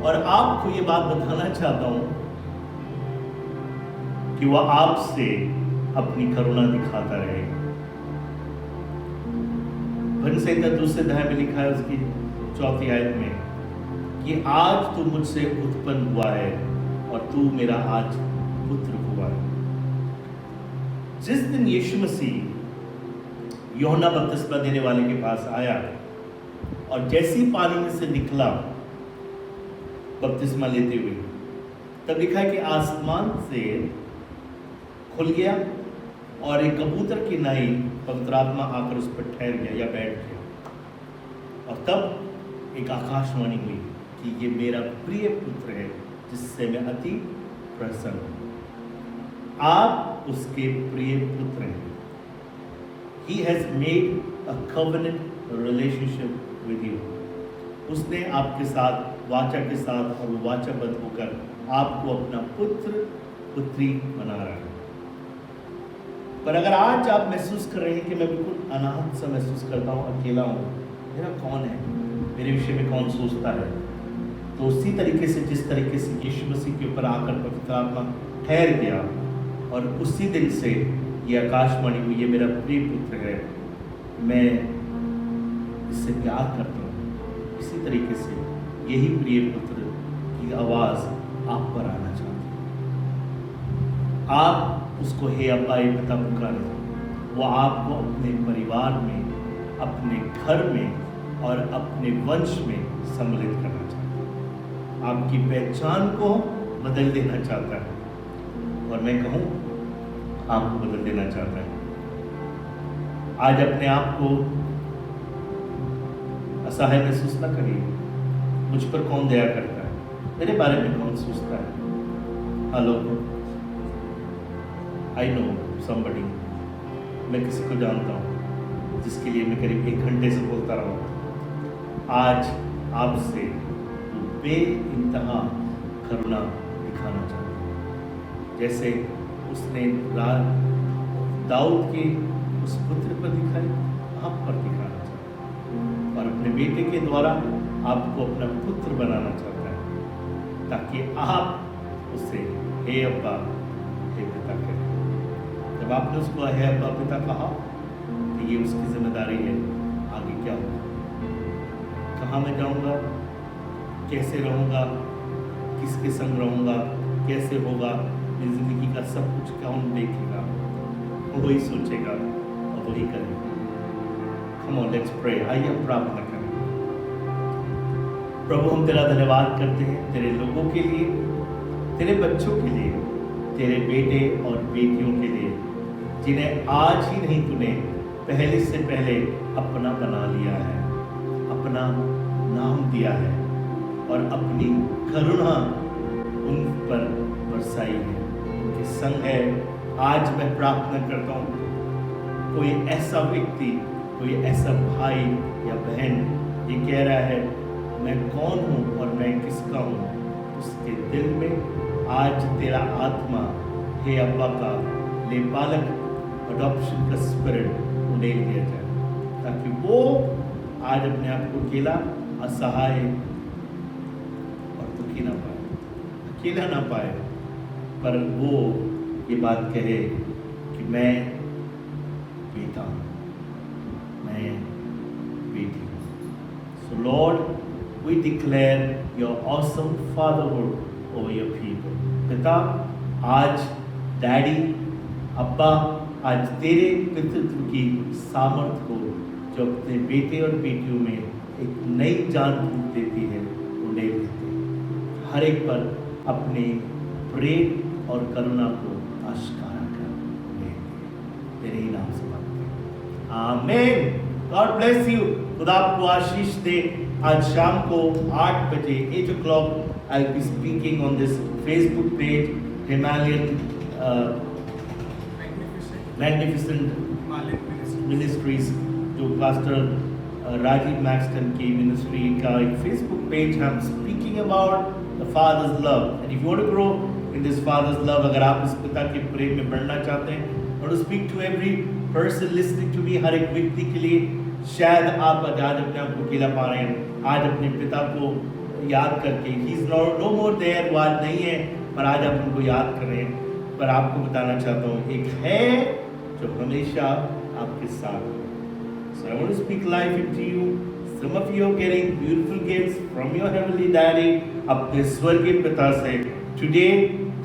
और आपको ये बात बताना चाहता हूँ कि वह आपसे अपनी करुणा दिखाता रहेगा। भजन संहिता 2 अध्याय में लिखा है उसकी 4वीं आयत में कि आज तू मुझसे उत्पन्न हुआ है और तू मेरा आज पुत्र हुआ है। जिस दिन यीशु मसीह यूहन्ना बपतिस्मा देने वाले के पास आया और जैसी पानी में से निकला बपतिस्मा लेते हुए, तब लिखा है कि आसमान से खुल गया और एक कबूतर की नाई पवित्र आत्मा आकर उस पर ठहर गया या बैठ गया, और तब एक आकाशवाणी हुई कि ये मेरा प्रिय पुत्र है जिससे मैं अति प्रसन्न हूँ। आप उसके प्रिय पुत्र हैं। He has made a covenant relationship with you. उसने आपके साथ वाचा के साथ और वाचाबद्ध होकर आपको अपना पुत्र पुत्री बना रहा है। पर अगर आज आप महसूस कर रहे हैं कि मैं बिल्कुल अनाथ सा महसूस करता हूँ, अकेला हूँ, मेरा कौन है, मेरे विषय में कौन सोचता है, तो उसी तरीके से जिस तरीके से यीशु मसीह के ऊपर आकर पवित्र आत्मा ठहर गया और उसी दिन से ये आकाशवाणी हुई, ये मेरा प्रिय पुत्र है, मैं इससे प्यार करता हूँ, इसी तरीके से यही प्रिय पुत्र की आवाज़ आप पर आना चाहती है। आप उसको हे अब्बा पिता पुकारें। वो आपको अपने परिवार में, अपने घर में और अपने वंश में सम्मिलित करना चाहता है। आपकी पहचान को बदल देना चाहता है, और मैं कहूँ आपको बदल देना चाहता है। आज अपने आप को असहाय महसूस न करिए। मुझ पर कौन दया करता है, मेरे बारे में कौन सोचता है। हेलो, आई नो समबडी, मैं किसी को जानता हूँ जिसके लिए मैं करीब 1 घंटे से बोलता रहा हूँ। आज आपसे बे इंतहा करुणा दिखाना चाहता हूँ। जैसे उसने दाऊद के उस पुत्र पर दिखाई, आप पर दिखाना चाहता है और अपने बेटे के द्वारा आपको अपना पुत्र बनाना चाहता है, ताकि आप उसे हे अब्बा हे पिता करें। जब आपने उसको हे अब्बा पिता कहा तो ये उसकी जिम्मेदारी है, आगे क्या होगा, कहाँ मैं जाऊँगा, कैसे रहूँगा, किसके संग रहूँगा, कैसे होगा, मेरी जिंदगी का सब कुछ कौन देखेगा, वही सोचेगा और वही करेगा। Come on, let's pray। आइए हम प्रार्थना करें। प्रभु हम तेरा धन्यवाद करते हैं तेरे लोगों के लिए, तेरे बच्चों के लिए, तेरे बेटे और बेटियों के लिए, जिन्हें आज ही नहीं तूने पहले से पहले अपना बना लिया है, अपना नाम दिया है और अपनी करुणा उन पर बरसाई है, उनके संग है। आज मैं प्रार्थना करता हूँ कोई ऐसा व्यक्ति, कोई ऐसा भाई या बहन ये कह रहा है मैं कौन हूँ और मैं किसका हूँ, उसके दिल में आज तेरा आत्मा हे अब्बा का लेपालक अडॉप्शन का स्पिरिट उड़ेल दिया जाए, ताकि वो आज अपने आप को अकेला, असहाय और दुखी ना पाए, अकेला ना पाए, पर वो ये बात कहे कि मैं बेटा हूँ, मैं बेटी हूँ। So Lord, we declare your awesome fatherhood over your people। पिता, आज डैडी, अब्बा, आज तेरे पितृत्व की सामर्थ को जो अपने बेटे और बेटियों में एक नई जान फूंक देती है, वो ले देते हैं। हर एक पर अपने प्रेम और करुणा को आश्कारा कर ले, तेरे ही नाम से मांगते हैं, आमीन। God bless you. खुदा आपको आशीष दे। आज शाम को 8 बजे 8 o'clock I be speaking on this Facebook page, Himalayan Magnificent Ministries, जो पास्टर राजीव मैक्सटन की मिनिस्ट्री का एक फेसबुक पेज है। Speaking about the father's love and if you want to grow in this father's love, अगर आप इस पिता के प्रेम में बढ़ना चाहते हैं, और speak to every person listening to me, हर एक व्यक्ति के लिए, शायद आप आज अपने आप को अकेला पा रहे हैं, आज अपने पिता को याद करके, he is no more there, वो आज नहीं है, पर आज आप उनको याद कर रहे हैं। पर आपको बताना चाहता हूँ एक है जो हमेशा आपके साथ है। So I want to speak life into you. Some of you are getting beautiful gifts from your heavenly daddy, अपने स्वर्गीय पिता से। Today,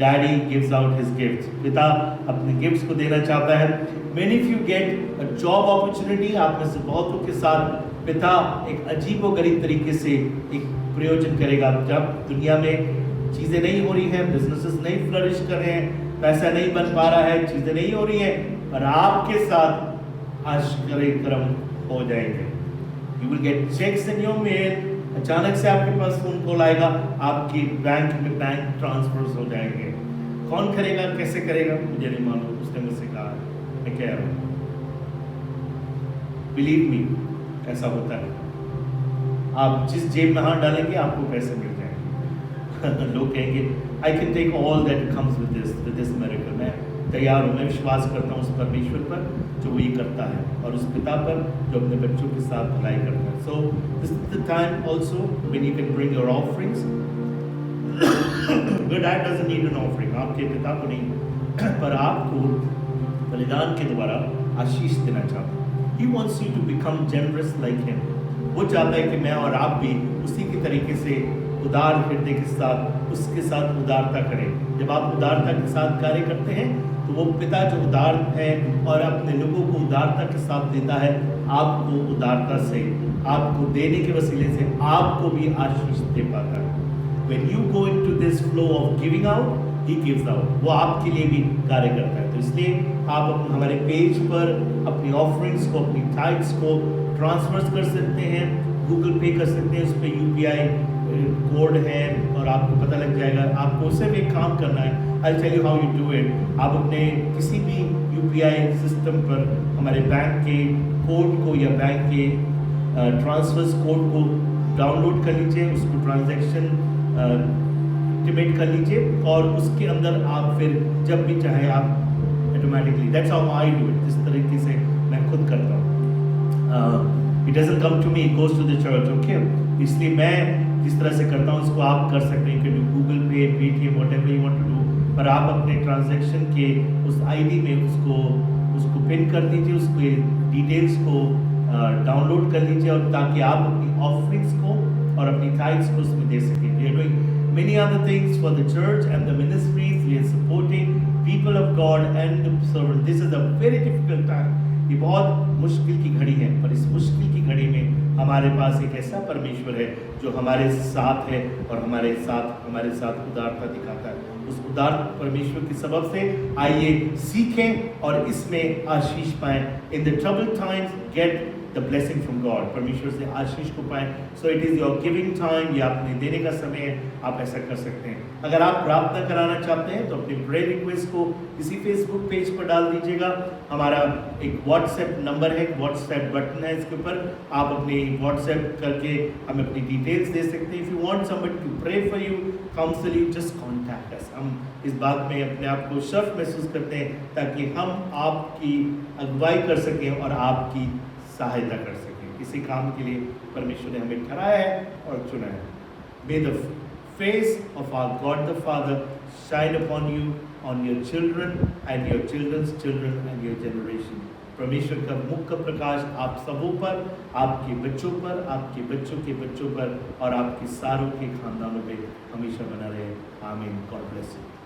daddy gives out his gifts. पिता अपने गिफ्ट्स को देना चाहता है। Many of you get a job opportunity. आप में से बहुतों के साथ पिता एक अजीबोगरीब तरीके से एक प्रयोजन करेगा। जब दुनिया में चीज़ें नहीं हो रही हैं, बिजनेसेस नहीं फ्लरिश कर रहे हैं, पैसा नहीं बन पा रहा है, चीज़ें नहीं हो रही हैं, पर आपके साथ आश्चर्य कर्म हो जाएंगे। You will get checks in your mail। अचानक से आपके पास फोन कॉल आएगा, आपकी बैंक में बैंक ट्रांसफर्स हो जाएंगे। कौन करेगा, कैसे करेगा, मुझे नहीं मालूम, उसने मुझसे कहा, मैं कह रहा हूँ, बिलीव मी, ऐसा होता है। आप जिस जेब में हाथ डालेंगे आपको पैसे मिल जाएंगे। लोग कहेंगे I can take all that comes with this miracle. मैं तैयार हूँ, मैं विश्वास करता हूँ उस परमेश्वर पर जो वो ये करता है, और उस पिता पर जो अपने बच्चों के साथ भलाई करता है। So this is the time also when you can bring your offerings. Your dad doesn't need an offering, आपके पिता को नहीं, पर आपको बलिदान के द्वारा आशीष देना चाहता है। He wants you to become generous like him. वो चाहता है कि मैं और आप भी उसी के तरीके से उदार हृदय के साथ उसके साथ उदारता करें। जब आप उदारता के साथ कार्य करते हैं तो वो पिता जो उदार है और अपने लोगों को उदारता के साथ देता है, आपको उदारता से, आपको देने के वसीले से आपको भी आशीष दे पाता है। When you go into this flow of giving out, he gives out। वो आपके लिए भी कार्य करता है। तो इसलिए आप हमारे पेज पर अपनी ऑफरिंग्स को, अपनी टाइट्स को ट्रांसफर कर सकते हैं, गूगल पे कर सकते हैं, उस पर UPI कोड है और आपको पता लग जाएगा। आपको सिर्फ एक काम करना है, I'll tell you how you do it। आप अपने किसी भी UPI सिस्टम पर हमारे बैंक के कोड को या बैंक के ट्रांसफर्स कोड को डाउनलोड कर लीजिए, उसको ट्रांजैक्शन इंटीमेट कर लीजिए और उसके अंदर आप फिर जब भी चाहे आप automatically, that's how I do it, इस तरीके से मैं खुद करता हूँ। It doesn't come to me, it goes to the church, okay. इसलिए मैं जिस तरह से करता हूँ उसको आप कर सकते हैं, कि Google Pay, Paytm, whatever you want to do, पर आप अपने ट्रांजैक्शन के उस आईडी में उसको पिन कर दीजिए, उसके डिटेल्स को डाउनलोड कर लीजिए, और ताकि आप अपनी ऑफरिंग्स को और अपनी टाइट्स को उसमें दे सकें। We are doing many other things for the church and the ministries. We are supporting people of God and the servant. This is a very difficult time. ये बहुत मुश्किल की घड़ी है, पर इस मुश्किल की घड़ी में हमारे पास एक ऐसा परमेश्वर है जो हमारे साथ है और हमारे साथ उदारता दिखाता है। उस उदार परमेश्वर के सबब से आइए सीखें और इसमें आशीष पाएं। In the troubled times, get the blessing from God. परमेश्वर से आशीष को पाएं। So it is your giving time, ये आपने देने का समय है, आप ऐसा कर सकते हैं। अगर आप प्रार्थना कराना चाहते हैं तो अपने प्रेयर रिक्वेस्ट को किसी फेसबुक पेज पर डाल दीजिएगा। हमारा एक व्हाट्सएप नंबर है, व्हाट्सएप बटन है, इसके ऊपर आप अपनी व्हाट्सएप करके हमें अपनी डिटेल्स दे सकते हैं। If you want somebody to pray for you, counsel you, just contact us. हम इस बात में अपने आप को शर्फ महसूस करते हैं ताकि हम आपकी अगुवाई कर सकें और आपकी सहायता कर सकें। इसी काम के लिए परमेश्वर ने हमें ठहराया है और चुना है। May the face of our God the Father shine upon you, on your children and your children's children and your generation. परमेश्वर का मुख का प्रकाश आप सबों पर, आपके बच्चों पर, आपके बच्चों के बच्चों पर और आपके सारों के खानदानों पे हमेशा बना रहे। आमीन। God bless you.